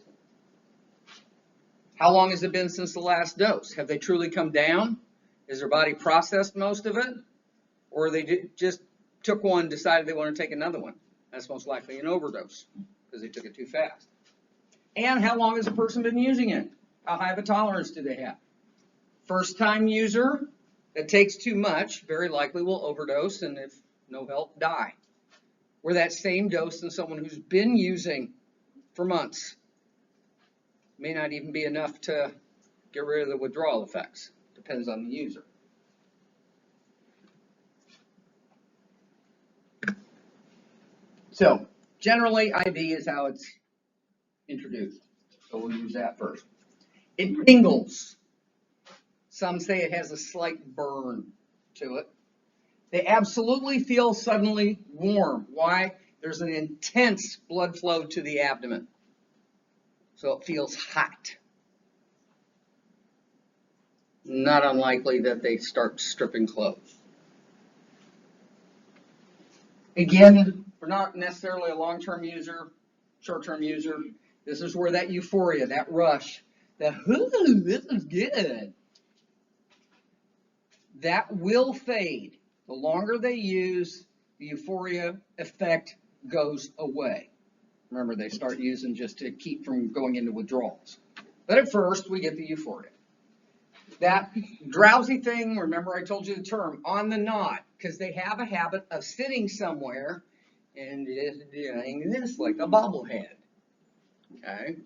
How long has it been since the last dose? Have they truly come down? Has their body processed most of it? Or they just took one, decided they want to take another one? That's most likely an overdose because they took it too fast. And how long has a person been using it? How high of a tolerance do they have? First time user that takes too much very likely will overdose and if no help, die. Or that same dose in someone who's been using for months may not even be enough to get rid of the withdrawal effects. Depends on the user. So, generally, IV is how it's introduced. So we'll use that first. It tingles. Some say it has a slight burn to it. They absolutely feel suddenly warm. Why? There's an intense blood flow to the abdomen. So it feels hot. Not unlikely that they start stripping clothes. Again, we're not necessarily a long-term user, short-term user. This is where that euphoria, that rush, that, ooh, this is good, that will fade. The longer they use, the euphoria effect goes away. Remember, they start using just to keep from going into withdrawals. But at first, we get the euphoria. That drowsy thing, remember I told you the term, on the nod, because they have a habit of sitting somewhere and just doing this like a bobblehead. Okay?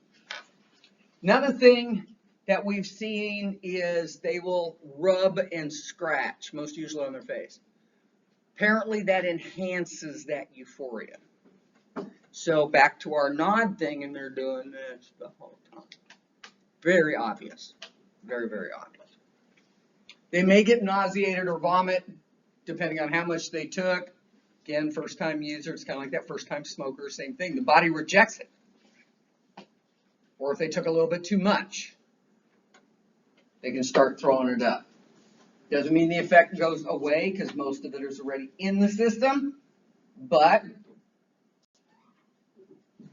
Another thing that we've seen is they will rub and scratch, most usually on their face. Apparently that enhances that euphoria. So back to our nod thing, and they're doing this the whole time. Very obvious. Very, very obvious. They may get nauseated or vomit, depending on how much they took. Again, first-time user, it's kind of like that first-time smoker, same thing. The body rejects it. Or if they took a little bit too much, they can start throwing it up. Doesn't mean the effect goes away, because most of it is already in the system, but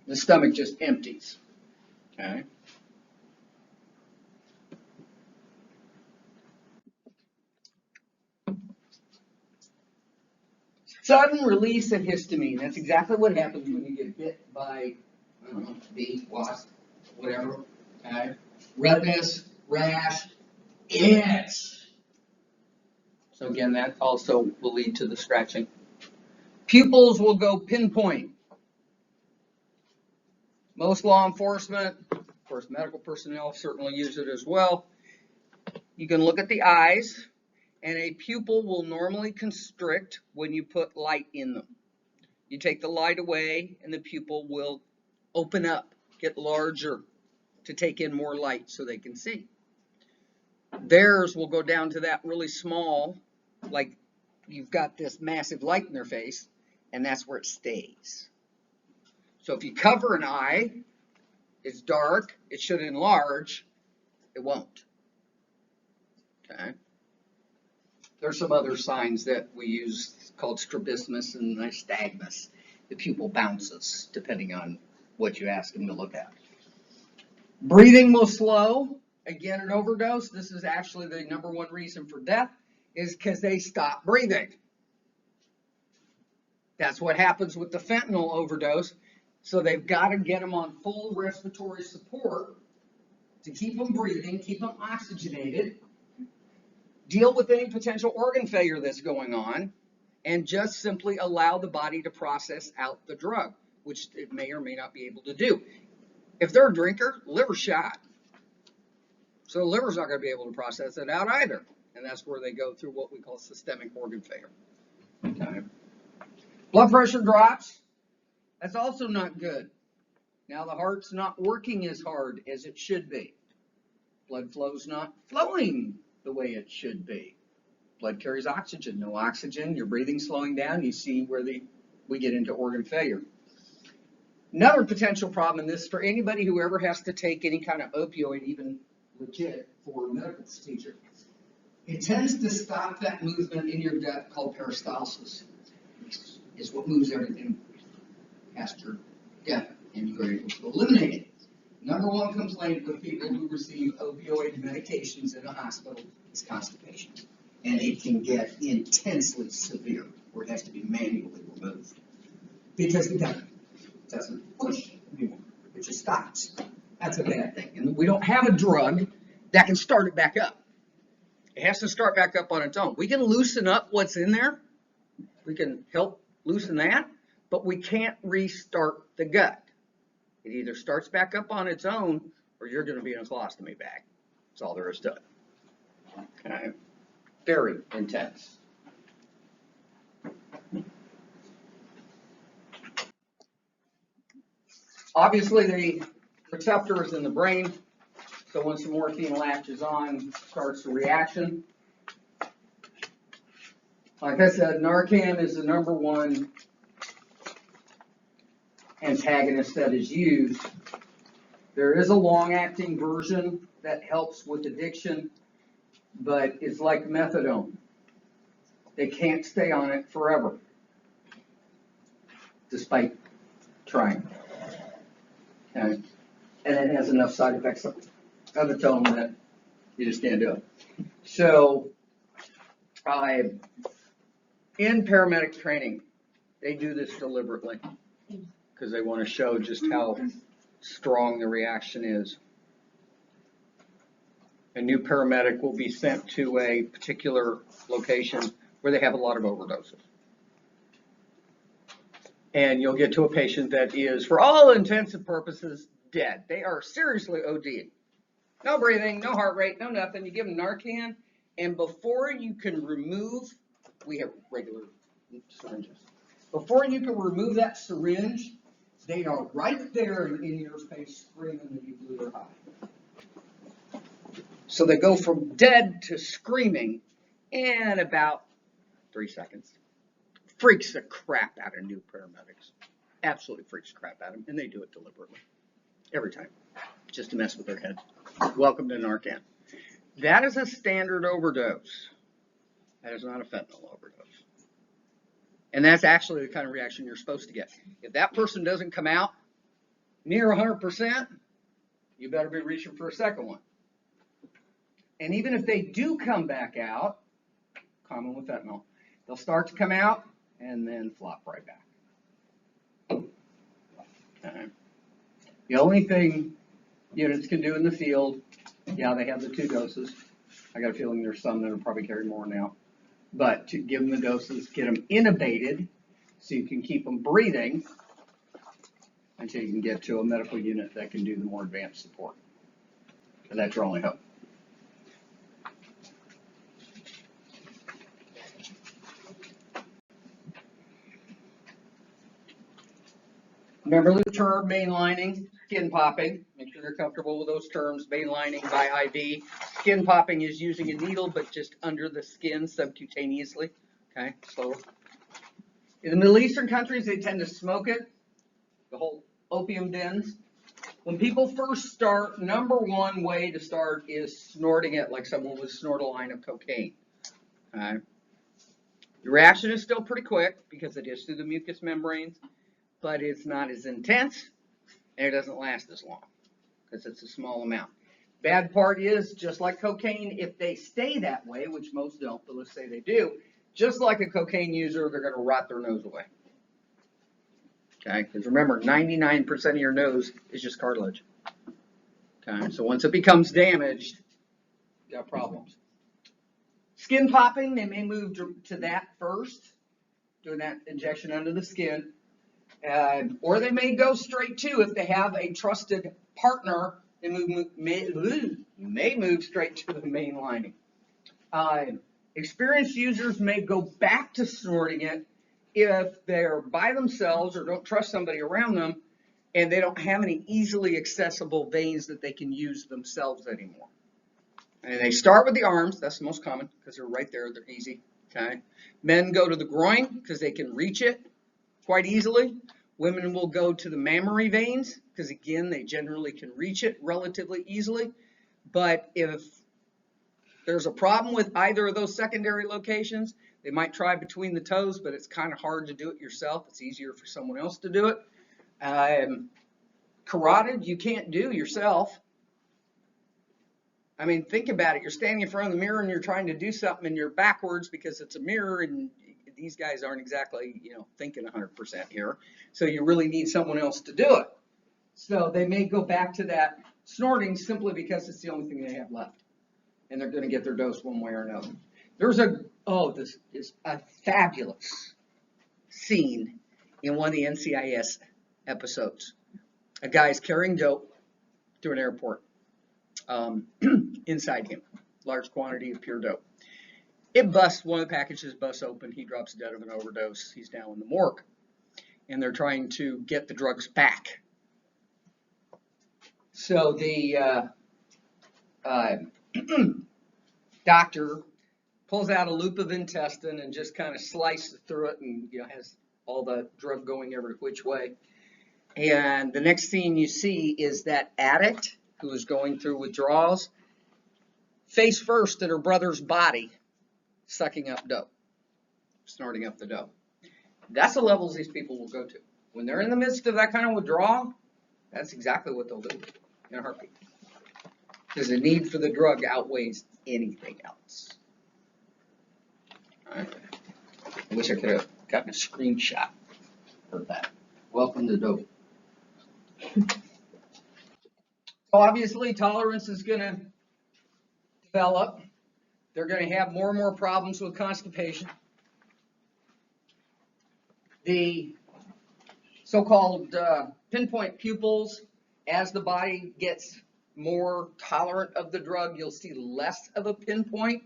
the stomach just empties. Okay? Sudden release of histamine. That's exactly what happens when you get bit by, I don't know, bee, wasp, whatever. Okay? Redness, rash, itch. So again, that also will lead to the scratching. Pupils will go pinpoint. Most law enforcement, of course, medical personnel certainly use it as well. You can look at the eyes, and a pupil will normally constrict when you put light in them. You take the light away, and the pupil will open up, get larger to take in more light so they can see. Theirs will go down to that really small, like you've got this massive light in their face, and that's where it stays. So if you cover an eye, it's dark, it should enlarge, it won't. Okay. There's some other signs that we use called strabismus and nystagmus. The pupil bounces depending on what you ask them to look at. Breathing will slow. Again, an overdose. This is actually the #1 reason for death, is because they stop breathing. That's what happens with the fentanyl overdose. So they've got to get them on full respiratory support to keep them breathing, keep them oxygenated, deal with any potential organ failure that's going on, and just simply allow the body to process out the drug, which it may or may not be able to do. If they're a drinker, liver shot. So the liver's not going to be able to process it out either. And that's where they go through what we call systemic organ failure. Okay. Blood pressure drops. That's also not good. Now the heart's not working as hard as it should be. Blood flow's not flowing the way it should be. Blood carries oxygen. No oxygen, your breathing's slowing down. You see where we get into organ failure. Another potential problem in this, for anybody who ever has to take any kind of opioid, even legit, for a medical procedure, it tends to stop that movement in your gut called peristalsis. It's what moves everything past your gut, and you're able to eliminate it. #1 complaint with people who receive opioid medications in a hospital is constipation. And it can get intensely severe, where it has to be manually removed. Because the gut doesn't push anymore. It just stops. That's a bad thing. And we don't have a drug that can start it back up. It has to start back up on its own. We can loosen up what's in there. We can help loosen that, but we can't restart the gut. It either starts back up on its own, or you're going to be in a colostomy bag. That's all there is to it. Okay. Very intense. Obviously, the receptor is in the brain, so once the morphine latches on, starts the reaction. Like I said, Narcan is the #1 antagonist that is used. There is a long-acting version that helps with addiction, but it's like methadone. They can't stay on it forever, despite trying. Okay. And it has enough side effects of its own that you just can't do it. So, in paramedic training, they do this deliberately because they want to show just how strong the reaction is. A new paramedic will be sent to a particular location where they have a lot of overdoses. And you'll get to a patient that is, for all intents and purposes, dead. They are seriously ODing. No breathing, no heart rate, no nothing. You give them Narcan, and before you can remove, we have regular syringes. Before you can remove that syringe, they are right there in your face screaming that you blew their high. So they go from dead to screaming in about 3 seconds. Freaks the crap out of new paramedics. Absolutely freaks the crap out of them, and they do it deliberately. Every time. Just to mess with their head. Welcome to Narcan. That is a standard overdose. That is not a fentanyl overdose. And that's actually the kind of reaction you're supposed to get. If that person doesn't come out near 100%, you better be reaching for a second one. And even if they do come back out, common with fentanyl, they'll start to come out, and then flop right back. Okay. The only thing units can do in the field, yeah, they have the 2 doses. I got a feeling there's some that will probably carry more now. But to give them the doses, get them intubated so you can keep them breathing until you can get to a medical unit that can do the more advanced support. And that's your only hope. Remember the term vein lining, skin popping. Make sure you're comfortable with those terms. Vein lining by IV. Skin popping is using a needle, but just under the skin subcutaneously. Okay, so in the Middle Eastern countries, they tend to smoke it. The whole opium dens. When people first start, number one way to start is snorting it like someone would snort a line of cocaine. Okay. The reaction is still pretty quick because it is through the mucous membranes, but it's not as intense and it doesn't last as long because it's a small amount. Bad part is, just like cocaine, if they stay that way, which most don't, but let's say they do, just like a cocaine user, they're going to rot their nose away. Okay, because remember, 99% of your nose is just cartilage. Okay, so once it becomes damaged, you got problems. Skin popping, they may move to that first, doing that injection under the skin. Or they may go straight to, if they have a trusted partner, they may move straight to the main lining. Experienced users may go back to snorting it if they're by themselves or don't trust somebody around them and they don't have any easily accessible veins that they can use themselves anymore. And they start with the arms, that's the most common because they're right there, they're easy. Okay. Men go to the groin because they can reach it quite easily. Women will go to the mammary veins because, again, they generally can reach it relatively easily. But if there's a problem with either of those secondary locations, they might try between the toes, but it's kind of hard to do it yourself. It's easier for someone else to do it. Carotid, you can't do yourself. I mean, think about it. You're standing in front of the mirror and you're trying to do something and you're backwards because it's a mirror and these guys aren't exactly, thinking 100% here. So you really need someone else to do it. So they may go back to that snorting simply because it's the only thing they have left. And they're going to get their dose one way or another. There's this is a fabulous scene in one of the NCIS episodes. A guy's carrying dope through an airport. Inside him, large quantity of pure dope. It busts, one of the packages busts open, he drops dead of an overdose, he's now in the morgue. And they're trying to get the drugs back. So the doctor pulls out a loop of intestine and just kind of slices through it and has all the drug going every which way. And the next scene you see is that addict who is going through withdrawals, face first at her brother's body, sucking up dope, snorting up the dope. That's the levels these people will go to. When they're in the midst of that kind of withdrawal, that's exactly what they'll do in a heartbeat. Because the need for the drug outweighs anything else. All right. I wish I could have gotten a screenshot of that. Welcome to dope. Obviously, tolerance is going to develop. They're going to have more and more problems with constipation. The so-called pinpoint pupils, as the body gets more tolerant of the drug, you'll see less of a pinpoint.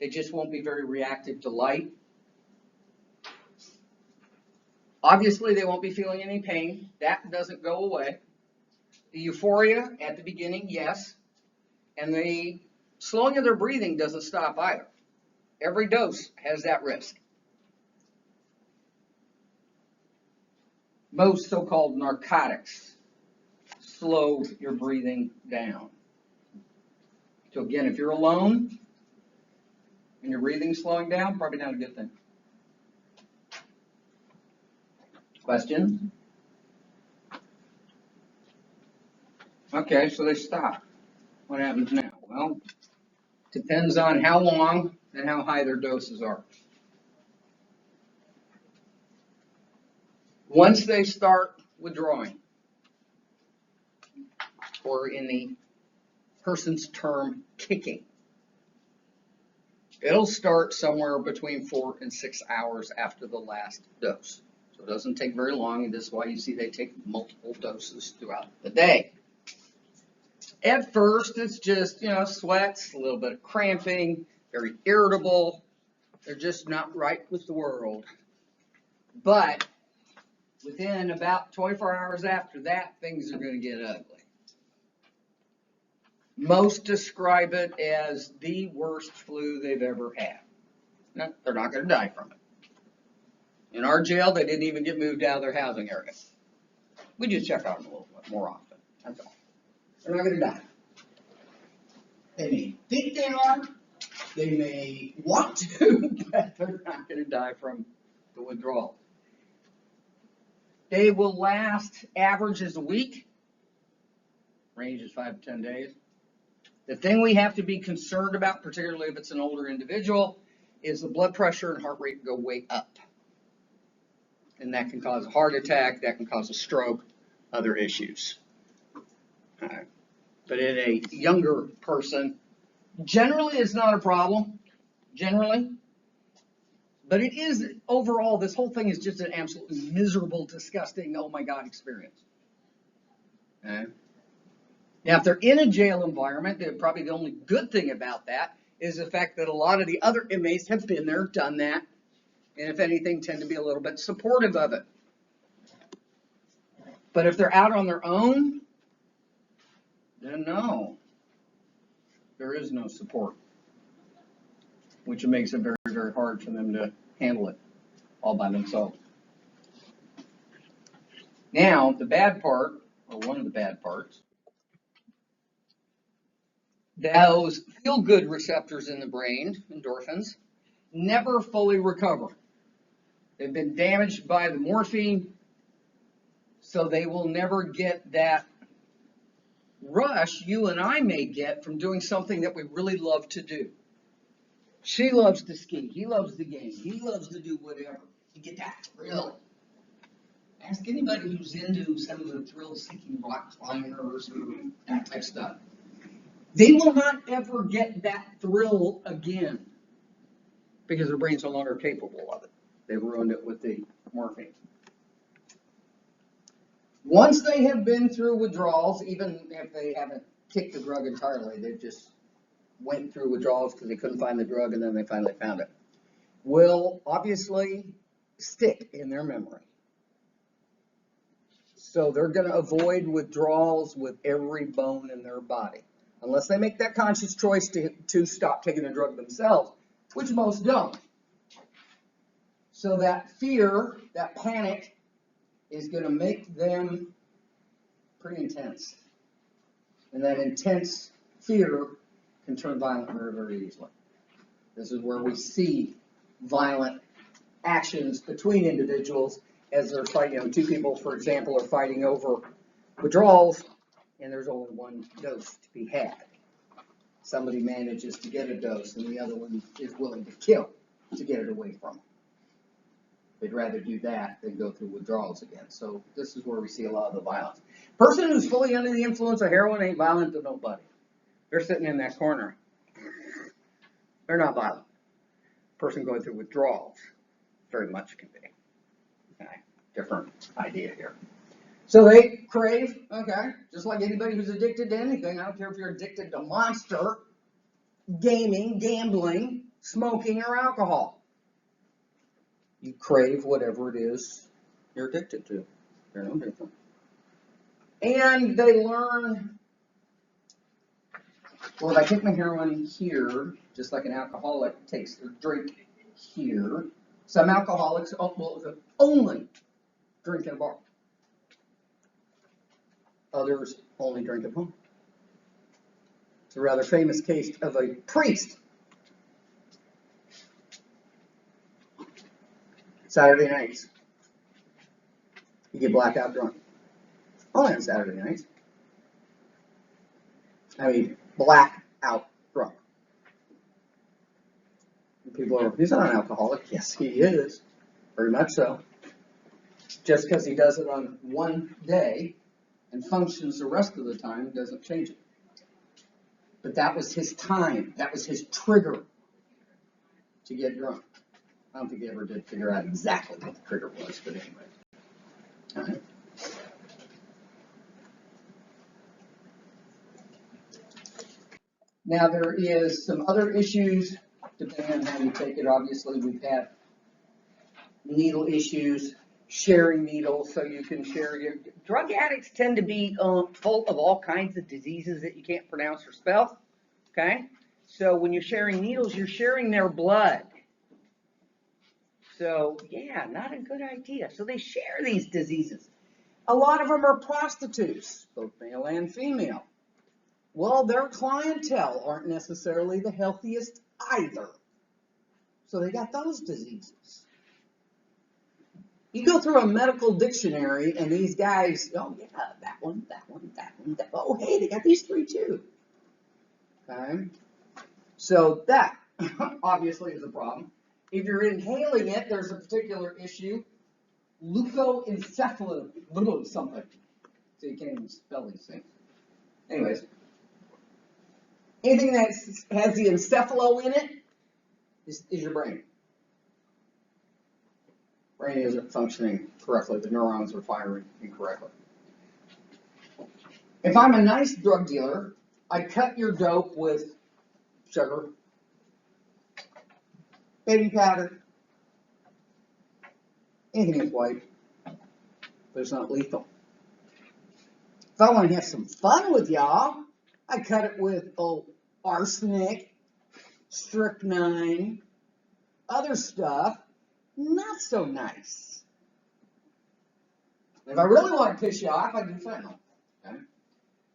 They just won't be very reactive to light. Obviously, they won't be feeling any pain. That doesn't go away. The euphoria at the beginning, yes. And the slowing of their breathing doesn't stop either. Every dose has that risk. Most so-called narcotics slow your breathing down. So again, if you're alone and your breathing's slowing down, probably not a good thing. Questions? Okay, so they stop. What happens now? Well, depends on how long and how high their doses are. Once they start withdrawing, or in the person's term, kicking, it'll start somewhere between 4 and 6 hours after the last dose. So it doesn't take very long, and this is why you see they take multiple doses throughout the day. At first, it's just, sweats, a little bit of cramping, very irritable. They're just not right with the world. But within about 24 hours after that, things are going to get ugly. Most describe it as the worst flu they've ever had. No, they're not going to die from it. In our jail, they didn't even get moved out of their housing area. We just check on them a little bit more often. That's all. They're not going to die. They may think they are. They may want to, but they're not going to die from the withdrawal. They will last, average is a week. Range is 5 to 10 days. The thing we have to be concerned about, particularly if it's an older individual, is the blood pressure and heart rate go way up. And that can cause a heart attack, that can cause a stroke, other issues. But in a younger person, generally it's not a problem, generally. But it is, overall, this whole thing is just an absolutely miserable, disgusting, oh my God experience. Okay. Now, if they're in a jail environment, probably the only good thing about that is the fact that a lot of the other inmates have been there, done that, and if anything, tend to be a little bit supportive of it. But if they're out on their own, then no, there is no support, which makes it very, very hard for them to handle it all by themselves. Now, the bad part, or one of the bad parts, those feel-good receptors in the brain, endorphins, never fully recover. They've been damaged by the morphine, so they will never get that rush you and I may get from doing something that we really love to do. She loves to ski, he loves the game, he loves to do whatever. You get that thrill. Ask anybody who's into some of the thrill-seeking rock climbers or that type of stuff. They will not ever get that thrill again because their brain's no longer capable of it. They've ruined it with the morphine. Once they have been through withdrawals, even if they haven't kicked the drug entirely, they just went through withdrawals because they couldn't find the drug and then they finally found it, will obviously stick in their memory. So they're going to avoid withdrawals with every bone in their body. Unless they make that conscious choice to stop taking the drug themselves, which most don't. So that fear, that panic, is going to make them pretty intense. And that intense fear can turn violent very, very easily. This is where we see violent actions between individuals as they're fighting. Two people, for example, are fighting over withdrawals, and there's only one dose to be had. Somebody manages to get a dose, and the other one is willing to kill to get it away from them. They'd rather do that than go through withdrawals again. So this is where we see a lot of the violence. Person who's fully under the influence of heroin ain't violent to nobody. They're sitting in that corner. They're not violent. Person going through withdrawals very much can be. Okay, different idea here. So they crave, okay, just like anybody who's addicted to anything. I don't care if you're addicted to Monster, gaming, gambling, smoking, or alcohol. You crave whatever it is you're addicted to. They're no different. And they learn, well, if I take my heroin here, just like an alcoholic takes their drink here, some alcoholics will only drink at a bar. Others only drink at home. It's a rather famous case of a priest. Saturday nights. You get blackout drunk. Only on Saturday nights. I mean, blackout drunk. And people are, he's not an alcoholic. Yes, he is. Very much so. Just because he does it on one day and functions the rest of the time doesn't change it. But that was his time. That was his trigger to get drunk. I don't think he ever did figure out exactly what the trigger was, but anyway. All right. Now there is some other issues, depending on how you take it. Obviously, we've had needle issues, sharing needles so you can share your. Drug addicts tend to be full of all kinds of diseases that you can't pronounce or spell. Okay, so when you're sharing needles, you're sharing their blood. So yeah, not a good idea. So they share these diseases. A lot of them are prostitutes, both male and female. Well, their clientele aren't necessarily the healthiest either. So they got those diseases. You go through a medical dictionary and these guys, oh yeah, that one, that one, that one, that, oh hey, they got these three too. Okay? So that obviously is a problem. If you're inhaling it, there's a particular issue. Leukoencephalus, something. So you can't even spell these things. Anyways. Anything that has the encephalo in it is your brain. Brain isn't functioning correctly. The neurons are firing incorrectly. If I'm a nice drug dealer, I cut your dope with sugar, baby powder, anything that's white, but it's not lethal. If I want to have some fun with y'all, I cut it with arsenic, strychnine, other stuff, not so nice. If I really want to piss you off, I do fentanyl. Okay?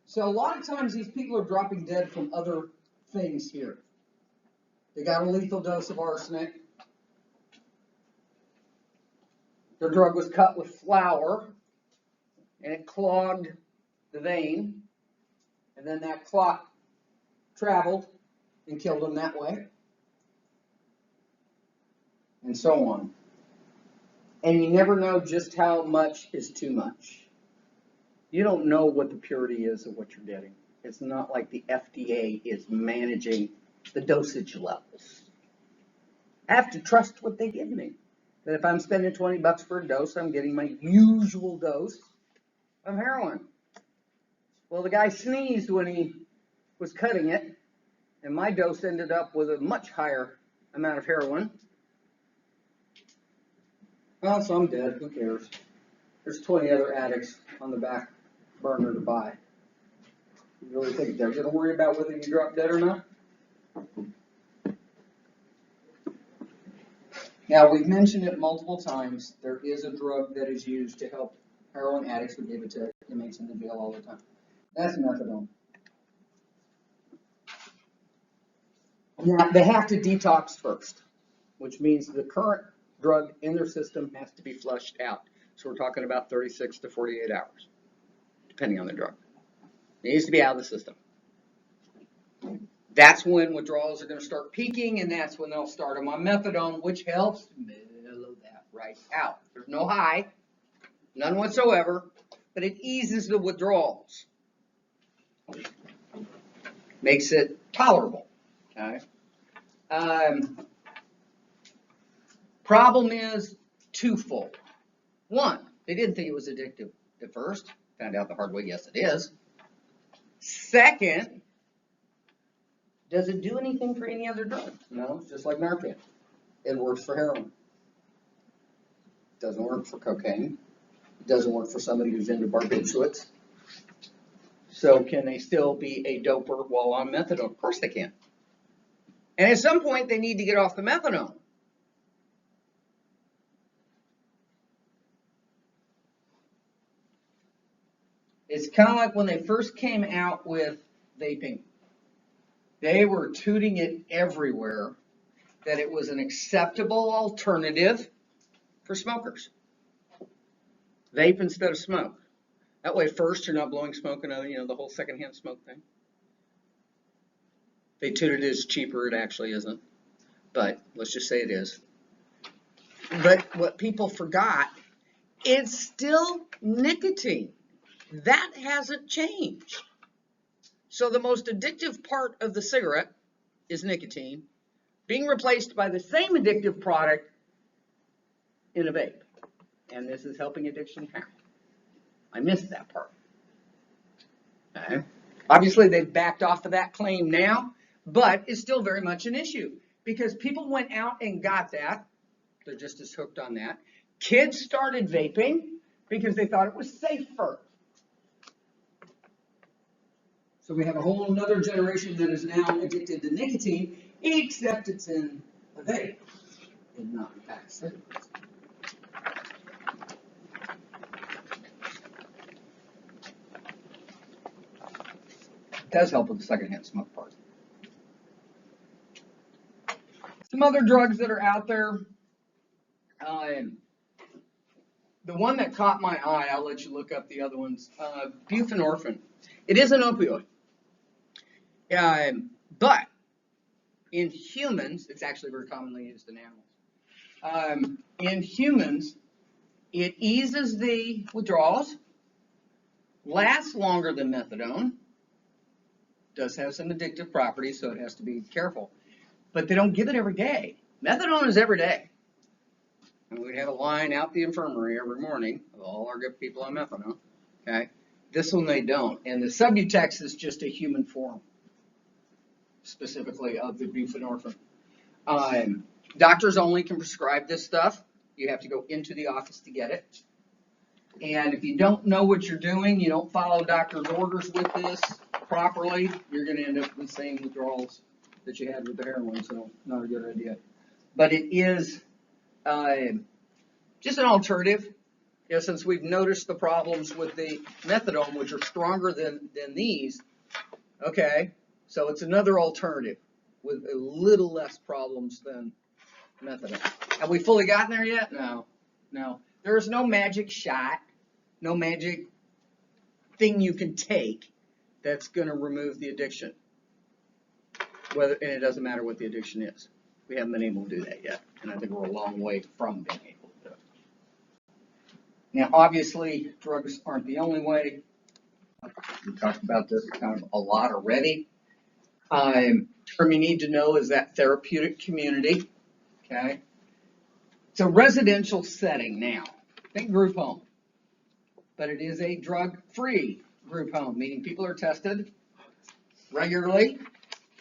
So a lot of times these people are dropping dead from other things here. They got a lethal dose of arsenic. Their drug was cut with flour, and it clogged the vein. And then that clot traveled and killed them that way. And so on. And you never know just how much is too much. You don't know what the purity is of what you're getting. It's not like the FDA is managing the dosage levels. I have to trust what they give me. That if I'm spending $20 for a dose, I'm getting my usual dose of heroin. Well, the guy sneezed when he was cutting it, and my dose ended up with a much higher amount of heroin. Well, so I'm dead. Who cares? There's 20 other addicts on the back burner to buy. You really think they're going to worry about whether you drop dead or not? Now, we've mentioned it multiple times. There is a drug that is used to help heroin addicts. We give it to inmates in the jail all the time. That's methadone. Now, they have to detox first, which means the current drug in their system has to be flushed out. So we're talking about 36 to 48 hours, depending on the drug. It needs to be out of the system. That's when withdrawals are going to start peaking, and that's when they'll start them on methadone, which helps mellow that right out. There's no high, none whatsoever, but it eases the withdrawals. Makes it tolerable. Okay. Problem is twofold. One, they didn't think it was addictive at first. Found out the hard way, yes it is. Second, does it do anything for any other drug? No, it's just like Narcan. It works for heroin. It doesn't work for cocaine. It doesn't work for somebody who's into barbiturates. So can they still be a doper while on methadone? Of course they can. And at some point they need to get off the methadone. It's kind of like when they first came out with vaping. They were tooting it everywhere that it was an acceptable alternative for smokers. Vape instead of smoke. That way, first, you're not blowing smoke another, the whole secondhand smoke thing. They tooted it as cheaper. It actually isn't. But let's just say it is. But what people forgot it's still nicotine. That hasn't changed. So the most addictive part of the cigarette is nicotine being replaced by the same addictive product in a vape. And this is helping addiction how? I missed that part. Okay. Obviously, they've backed off of that claim now, but it's still very much an issue because people went out and got that. They're just as hooked on that. Kids started vaping because they thought it was safer. So we have a whole another generation that is now addicted to nicotine, except it's in a vape and not in packed cigarettes. It does help with the secondhand smoke part. Some other drugs that are out there. The one that caught my eye, I'll let you look up the other ones. Buprenorphine. It is an opioid. But in humans, it's actually very commonly used in animals. In humans, it eases the withdrawals, lasts longer than methadone, does have some addictive properties, so it has to be careful. But they don't give it every day. Methadone is every day. And we'd have a line out the infirmary every morning of all our good people on methadone. Okay, this one they don't. And the Subutex is just a human form, specifically of the buprenorphine. Doctors only can prescribe this stuff. You have to go into the office to get it. And if you don't know what you're doing, you don't follow doctor's orders with this properly, you're going to end up with the same withdrawals that you had with the heroin, so not a good idea. But it is just an alternative. You know, since we've noticed the problems with the methadone, which are stronger than these, okay, so it's another alternative with a little less problems than methadone. Have we fully gotten there yet? No, no. There's no magic shot, no magic thing you can take that's going to remove the addiction. And it doesn't matter what the addiction is. We haven't been able to do that yet, and I think we're a long way from being able to do it. Now, obviously, drugs aren't the only way. We talked about this kind of a lot already. Term you need to know is that therapeutic community. Okay, it's a residential setting now. Think group home, but it is a drug-free group home, meaning people are tested regularly,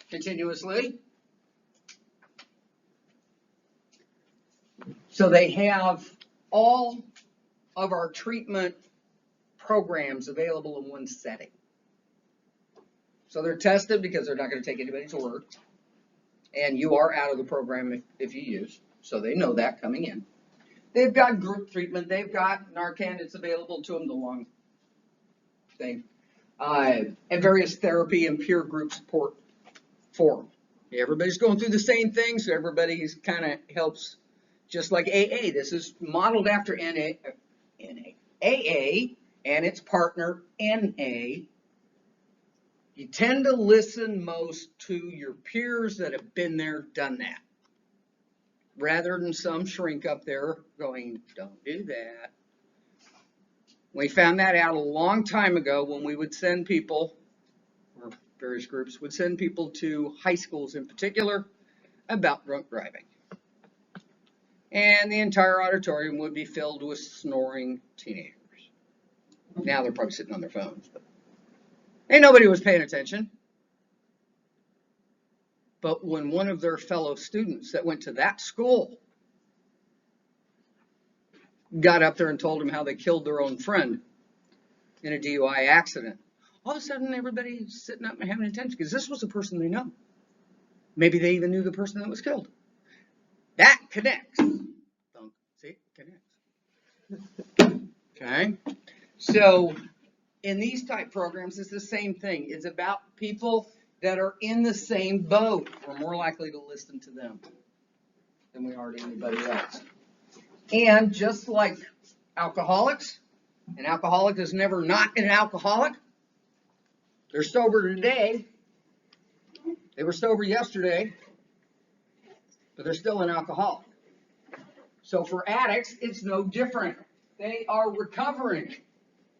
continuously. So they have all of our treatment programs available in one setting. So they're tested because they're not going to take anybody to work. And you are out of the program if you use. So they know that coming in. They've got group treatment. They've got Narcan. It's available to them, the long thing. And various therapy and peer group support for them. Everybody's going through the same thing, so everybody's kind of helps, just like AA. This is modeled after AA and its partner NA. You tend to listen most to your peers that have been there, done that, rather than some shrink up there going, don't do that. We found that out a long time ago when we would send people, or various groups would send people to high schools in particular about drunk driving. And the entire auditorium would be filled with snoring teenagers. Now they're probably sitting on their phones, but ain't nobody was paying attention. But when one of their fellow students that went to that school got up there and told them how they killed their own friend in a DUI accident, all of a sudden everybody's sitting up and having attention because this was a person they know. Maybe they even knew the person that was killed. That connects. See, connects. Okay. So in these type programs, it's the same thing. It's about people that are in the same boat. We're more likely to listen to them than we are to anybody else. And just like alcoholics, an alcoholic is never not an alcoholic. They're sober today. They were sober yesterday, but they're still an alcoholic. So for addicts, it's no different. They are recovering.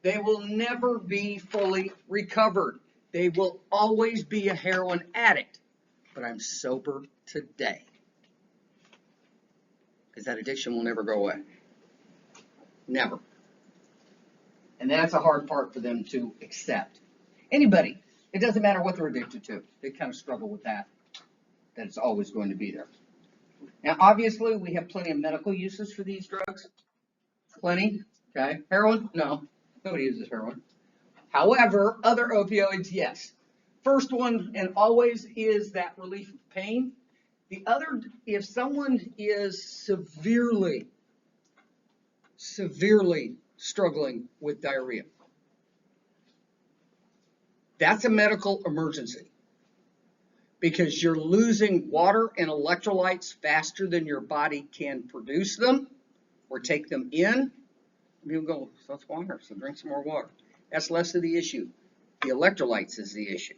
They will never be fully recovered. They will always be a heroin addict. But I'm sober today. Because that addiction will never go away. Never. And that's a hard part for them to accept. Anybody, it doesn't matter what they're addicted to. They kind of struggle with that it's always going to be there. Now, obviously, we have plenty of medical uses for these drugs. Plenty, okay? Heroin? No, nobody uses heroin. However, other opioids, yes. First one, and always, is that relief of pain. The other, if someone is severely struggling with diarrhea, that's a medical emergency. Because you're losing water and electrolytes faster than your body can produce them or take them in. People go, so it's water, so drink some more water. That's less of the issue. The electrolytes is the issue.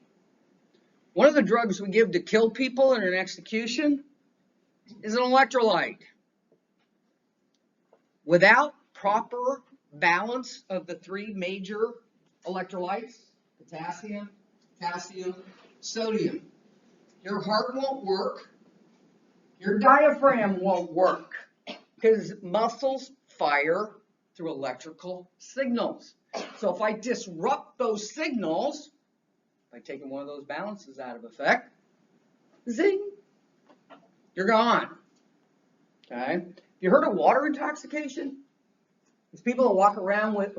One of the drugs we give to kill people in an execution is an electrolyte. Without proper balance of the three major electrolytes, potassium, calcium, sodium, your heart won't work, your diaphragm won't work, because muscles fire through electrical signals. So if I disrupt those signals, by taking one of those balances out of effect, zing, you're gone. Okay? You heard of water intoxication? There's people that walk around with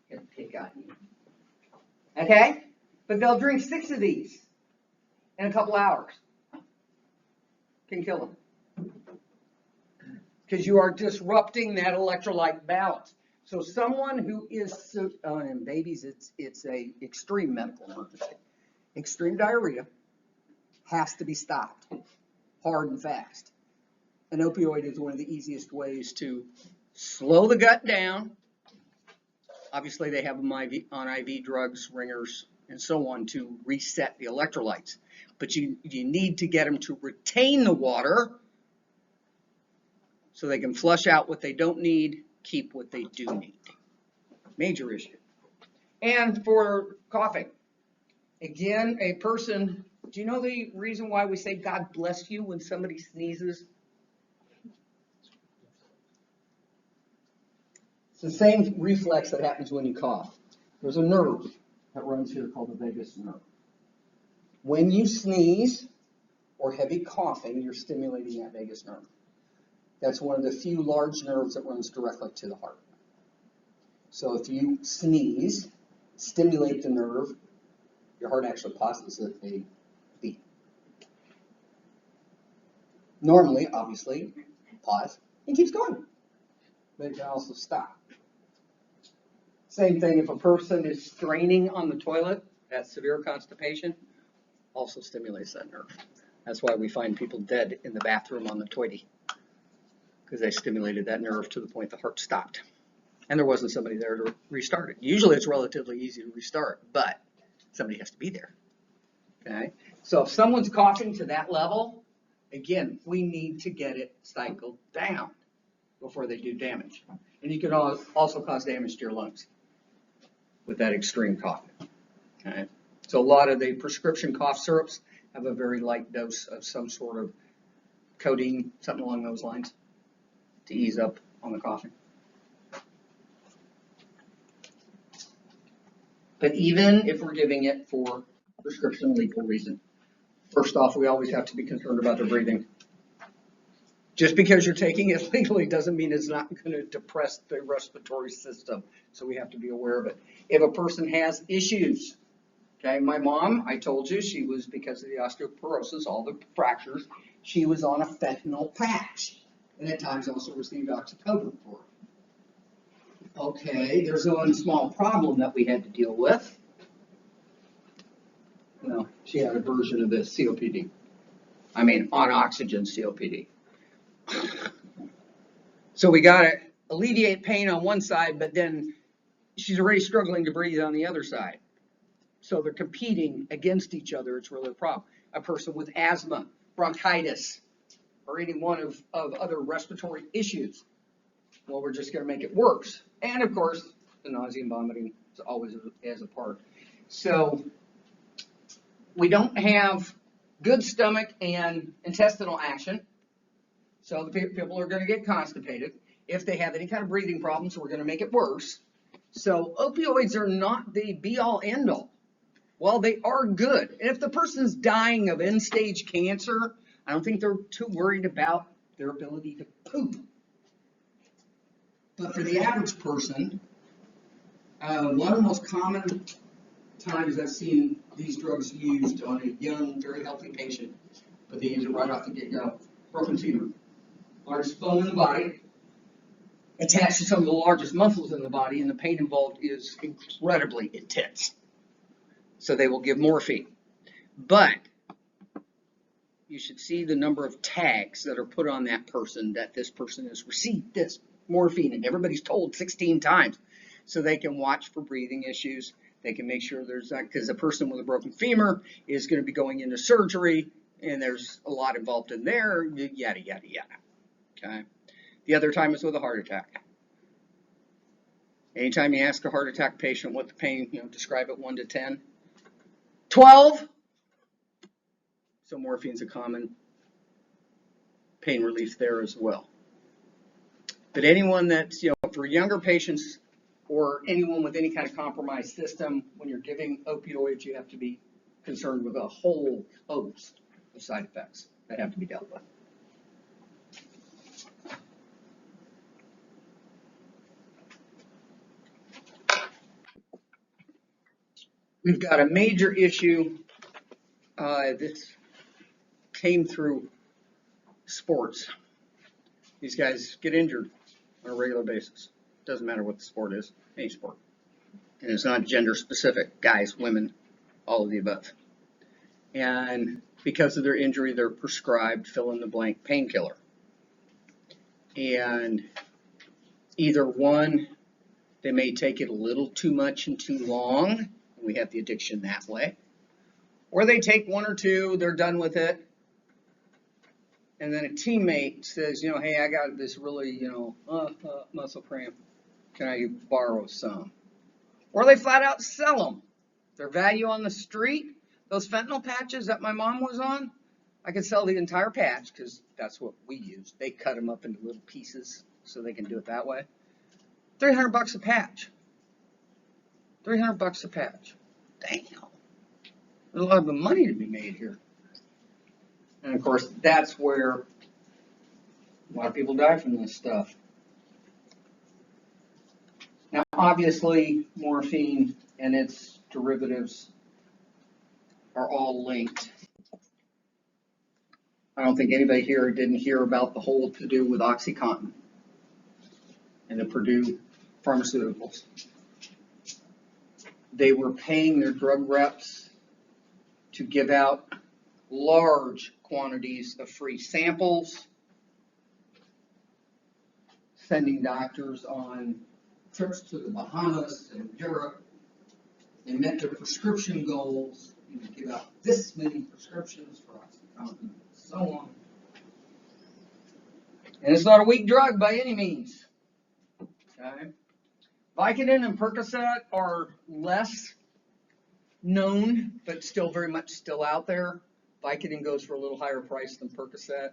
get a pick on you. Okay? But they'll drink 6 of these in a couple hours. Can kill them. Because you are disrupting that electrolyte balance. So someone who is, in babies, it's a extreme medical emergency. Extreme diarrhea has to be stopped, hard and fast. An opioid is one of the easiest ways to slow the gut down. Obviously, they have them on IV drugs, ringers, and so on to reset the electrolytes. But you need to get them to retain the water so they can flush out what they don't need, keep what they do need. Major issue. And for coughing, again, a person, do you know the reason why we say God bless you when somebody sneezes? It's the same reflex that happens when you cough. There's a nerve that runs here called the vagus nerve. When you sneeze or heavy coughing, you're stimulating that vagus nerve. That's one of the few large nerves that runs directly to the heart. So if you sneeze, stimulate the nerve, your heart actually pauses a beat. Normally, obviously, pause and keeps going. But it can also stop. Same thing if a person is straining on the toilet, that's severe constipation, also stimulates that nerve. That's why we find people dead in the bathroom on the toilet, because they stimulated that nerve to the point the heart stopped. And there wasn't somebody there to restart it. Usually it's relatively easy to restart, but somebody has to be there. Okay? So if someone's coughing to that level, again, we need to get it cycled down before they do damage. And you can also cause damage to your lungs with that extreme coughing. Okay? So a lot of the prescription cough syrups have a very light dose of some sort of codeine, something along those lines, to ease up on the coughing. But even if we're giving it for prescription legal reason, first off, we always have to be concerned about their breathing. Just because you're taking it legally doesn't mean it's not going to depress the respiratory system. So we have to be aware of it. If a person has issues, okay, my mom, I told you, she was, because of the osteoporosis, all the fractures, she was on a fentanyl patch. And at times also received oxycodone for it. Okay, there's one small problem that we had to deal with. No, she had a version of this COPD. I mean, on oxygen COPD. So we got to alleviate pain on one side, but then she's already struggling to breathe on the other side. So they're competing against each other. It's really a problem. A person with asthma, bronchitis, or any one of other respiratory issues. Well, we're just gonna make it worse. And of course, the nausea and vomiting is always as a part. So we don't have good stomach and intestinal action. So the people are gonna get constipated. If they have any kind of breathing problems, we're gonna make it worse. So opioids are not the be all end all. Well, they are good. And if the person's dying of end stage cancer, I don't think they're too worried about their ability to poop. But for the average person, one of the most common times I've seen these drugs used on a young, very healthy patient, but they use it right off the get-go, broken femur. Largest bone in the body, attached to some of the largest muscles in the body, and the pain involved is incredibly intense. So they will give morphine. But you should see the number of tags that are put on that person, that this person has received this morphine, and everybody's told 16 times. So they can watch for breathing issues. They can make sure there's not, because a person with a broken femur is going to be going into surgery, and there's a lot involved in there, yada, yada, yada. Okay. The other time is with a heart attack. Anytime you ask a heart attack patient what the pain, describe it 1 to 10. 12. So morphine's a common pain relief there as well. But anyone that's, for younger patients or anyone with any kind of compromised system, when you're giving opioids, you have to be concerned with a whole host of side effects that have to be dealt with. We've got a major issue that came through sports. These guys get injured on a regular basis. Doesn't matter what the sport is, any sport. And it's not gender specific, guys, women, all of the above. And because of their injury, they're prescribed fill in the blank painkiller. And either one, they may take it a little too much and too long. We have the addiction that way. Or they take 1 or 2, they're done with it. And then a teammate says, hey, I got this really, muscle cramp. Can I borrow some? Or they flat out sell them. Their value on the street, those fentanyl patches that my mom was on, I could sell the entire patch because that's what we use. They cut them up into little pieces so they can do it that way. $300 a patch. $300 a patch. Damn. There's a lot of money to be made here. And of course, that's where a lot of people die from this stuff. Now, obviously, morphine and its derivatives are all linked. I don't think anybody here didn't hear about the whole to-do with OxyContin and the Purdue Pharmaceuticals. They were paying their drug reps to give out large quantities of free samples, sending doctors on trips to the Bahamas and Europe. They met their prescription goals. You would give out this many prescriptions for OxyContin and so on. And it's not a weak drug by any means. Okay? Vicodin and Percocet are less known, but still very much still out there. Vicodin goes for a little higher price than Percocet.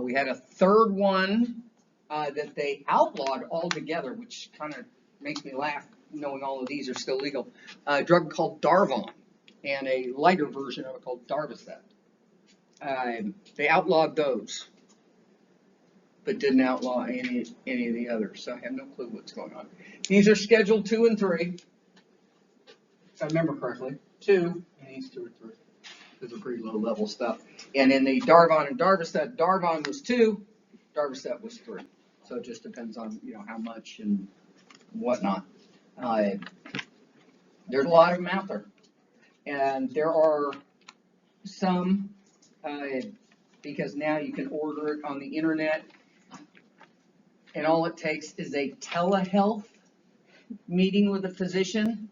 We had a third one that they outlawed altogether, which kind of makes me laugh, knowing all of these are still legal. A drug called Darvon, and a lighter version of it called Darvocet. They outlawed those, but didn't outlaw any of the others, so I have no clue what's going on. These are Schedule 2 and 3, if I remember correctly. 2, and these 2 or 3. These are pretty low level stuff. And in the Darvon and Darvocet, Darvon was 2, Darvocet was 3. So it just depends on how much and whatnot. There's a lot of them out there, and there are some because now you can order it on the internet, and all it takes is a telehealth meeting with a physician.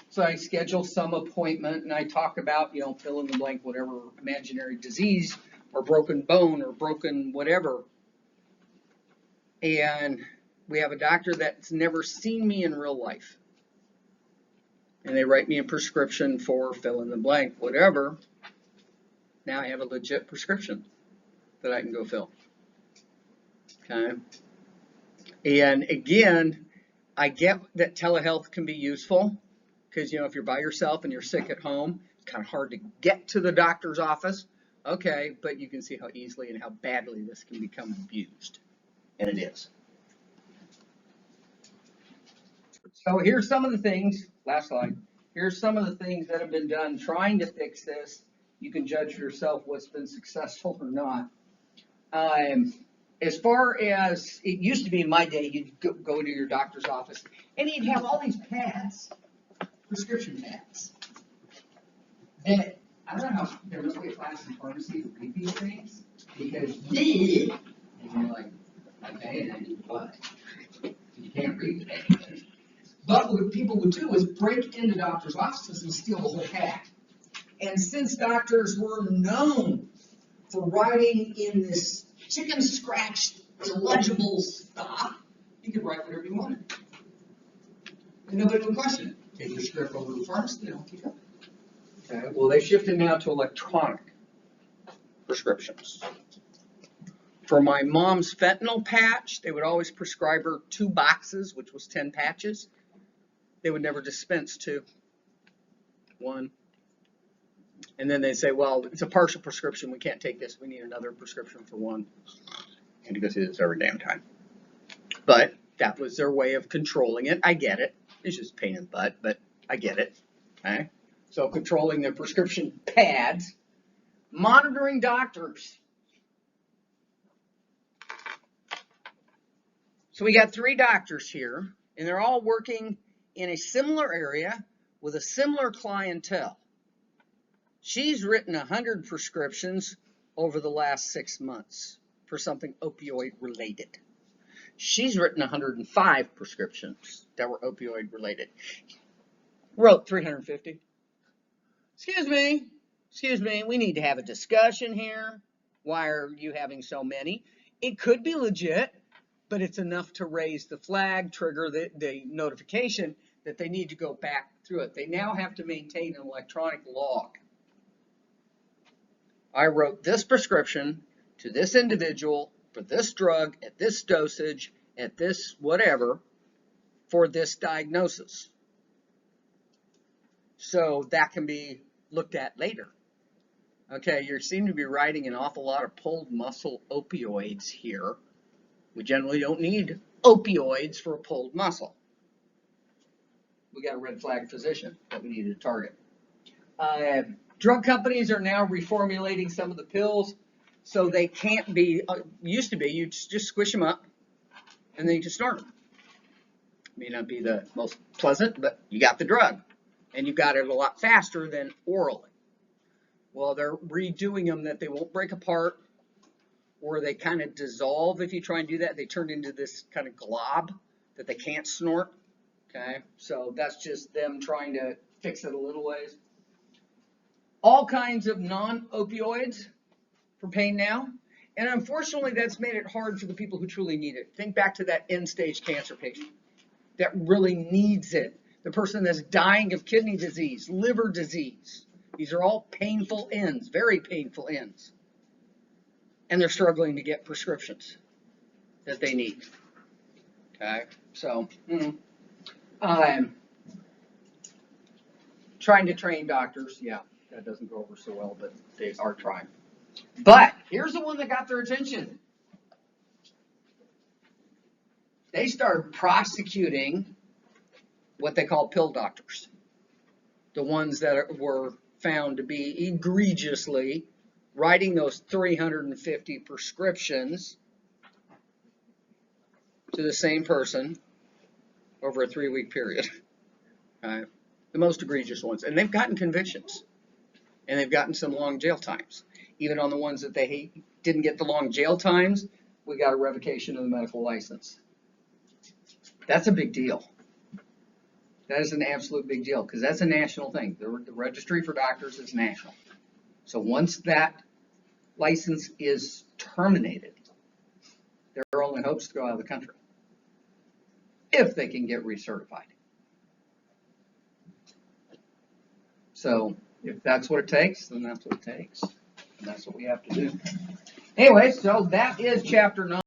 So I schedule some appointment and I talk about, fill in the blank, whatever imaginary disease or broken bone or broken whatever. And we have a doctor that's never seen me in real life. And they write me a prescription for fill in the blank, whatever. Now I have a legit prescription that I can go fill. Okay. And again, I get that telehealth can be useful because, if you're by yourself and you're sick at home, it's kind of hard to get to the doctor's office. Okay, but you can see how easily and how badly this can become abused. And it is. So here's some of the things, last slide, here's some of the things that have been done trying to fix this. You can judge for yourself what's been successful or not. As far as, it used to be in my day, you'd go to your doctor's office and he'd have all these pads, prescription pads. And I don't know how there must be a class in pharmacy that read these things, because and you're like, okay, and then what? You can't read it. But what people would do is break into doctors' offices and steal the whole pack. And since doctors were known for writing in this chicken scratch illegible stuff, you could write whatever you wanted. And nobody would question it. Take your script over to the pharmacy, they'll keep it. Okay, well, they shifted now to electronic prescriptions. For my mom's fentanyl patch, they would always prescribe her 2 boxes, which was 10 patches. They would never dispense 2. 1. And then they say, well, it's a partial prescription. We can't take this. We need another prescription for 1. And to go through this every damn time. But that was their way of controlling it. I get it. It's just a pain in the butt, but I get it. Okay? So controlling their prescription pads, monitoring doctors. So we got 3 doctors here, and they're all working in a similar area with a similar clientele. She's written 100 prescriptions over the last 6 months for something opioid related. She's written 105 prescriptions that were opioid related. Wrote 350. Excuse me, we need to have a discussion here. Why are you having so many? It could be legit, but it's enough to raise the flag, trigger the notification that they need to go back through it. They now have to maintain an electronic log. I wrote this prescription to this individual for this drug at this dosage at this whatever for this diagnosis. So that can be looked at later. Okay, you seem to be writing an awful lot of pulled muscle opioids here. We generally don't need opioids for a pulled muscle. We got a red flag physician that we need to target. Drug companies are now reformulating some of the pills so they can't be, used to be, you just squish them up and then you just snort them. May not be the most pleasant, but you got the drug and you got it a lot faster than orally. Well, they're redoing them that they won't break apart, or they kind of dissolve. If you try and do that, they turn into this kind of glob that they can't snort. Okay, so that's just them trying to fix it a little ways. All kinds of non-opioids for pain now. And unfortunately, that's made it hard for the people who truly need it. Think back to that end-stage cancer patient that really needs it. The person that's dying of kidney disease, liver disease. These are all painful ends, very painful ends. And they're struggling to get prescriptions that they need. Okay, so I'm trying to train doctors. Yeah, that doesn't go over so well, but they are trying. But here's the one that got their attention. They started prosecuting what they call pill doctors. The ones that were found to be egregiously writing those 350 prescriptions to the same person over a 3-week period. The most egregious ones. And they've gotten convictions. And they've gotten some long jail times. Even on the ones that they didn't get the long jail times, we got a revocation of the medical license. That's a big deal. That is an absolute big deal because that's a national thing. The registry for doctors is national. So once that license is terminated, there are only hopes to go out of the country. if they can get recertified. So if that's what it takes, then that's what it takes. And that's what we have to do. Anyway, so that is chapter 9.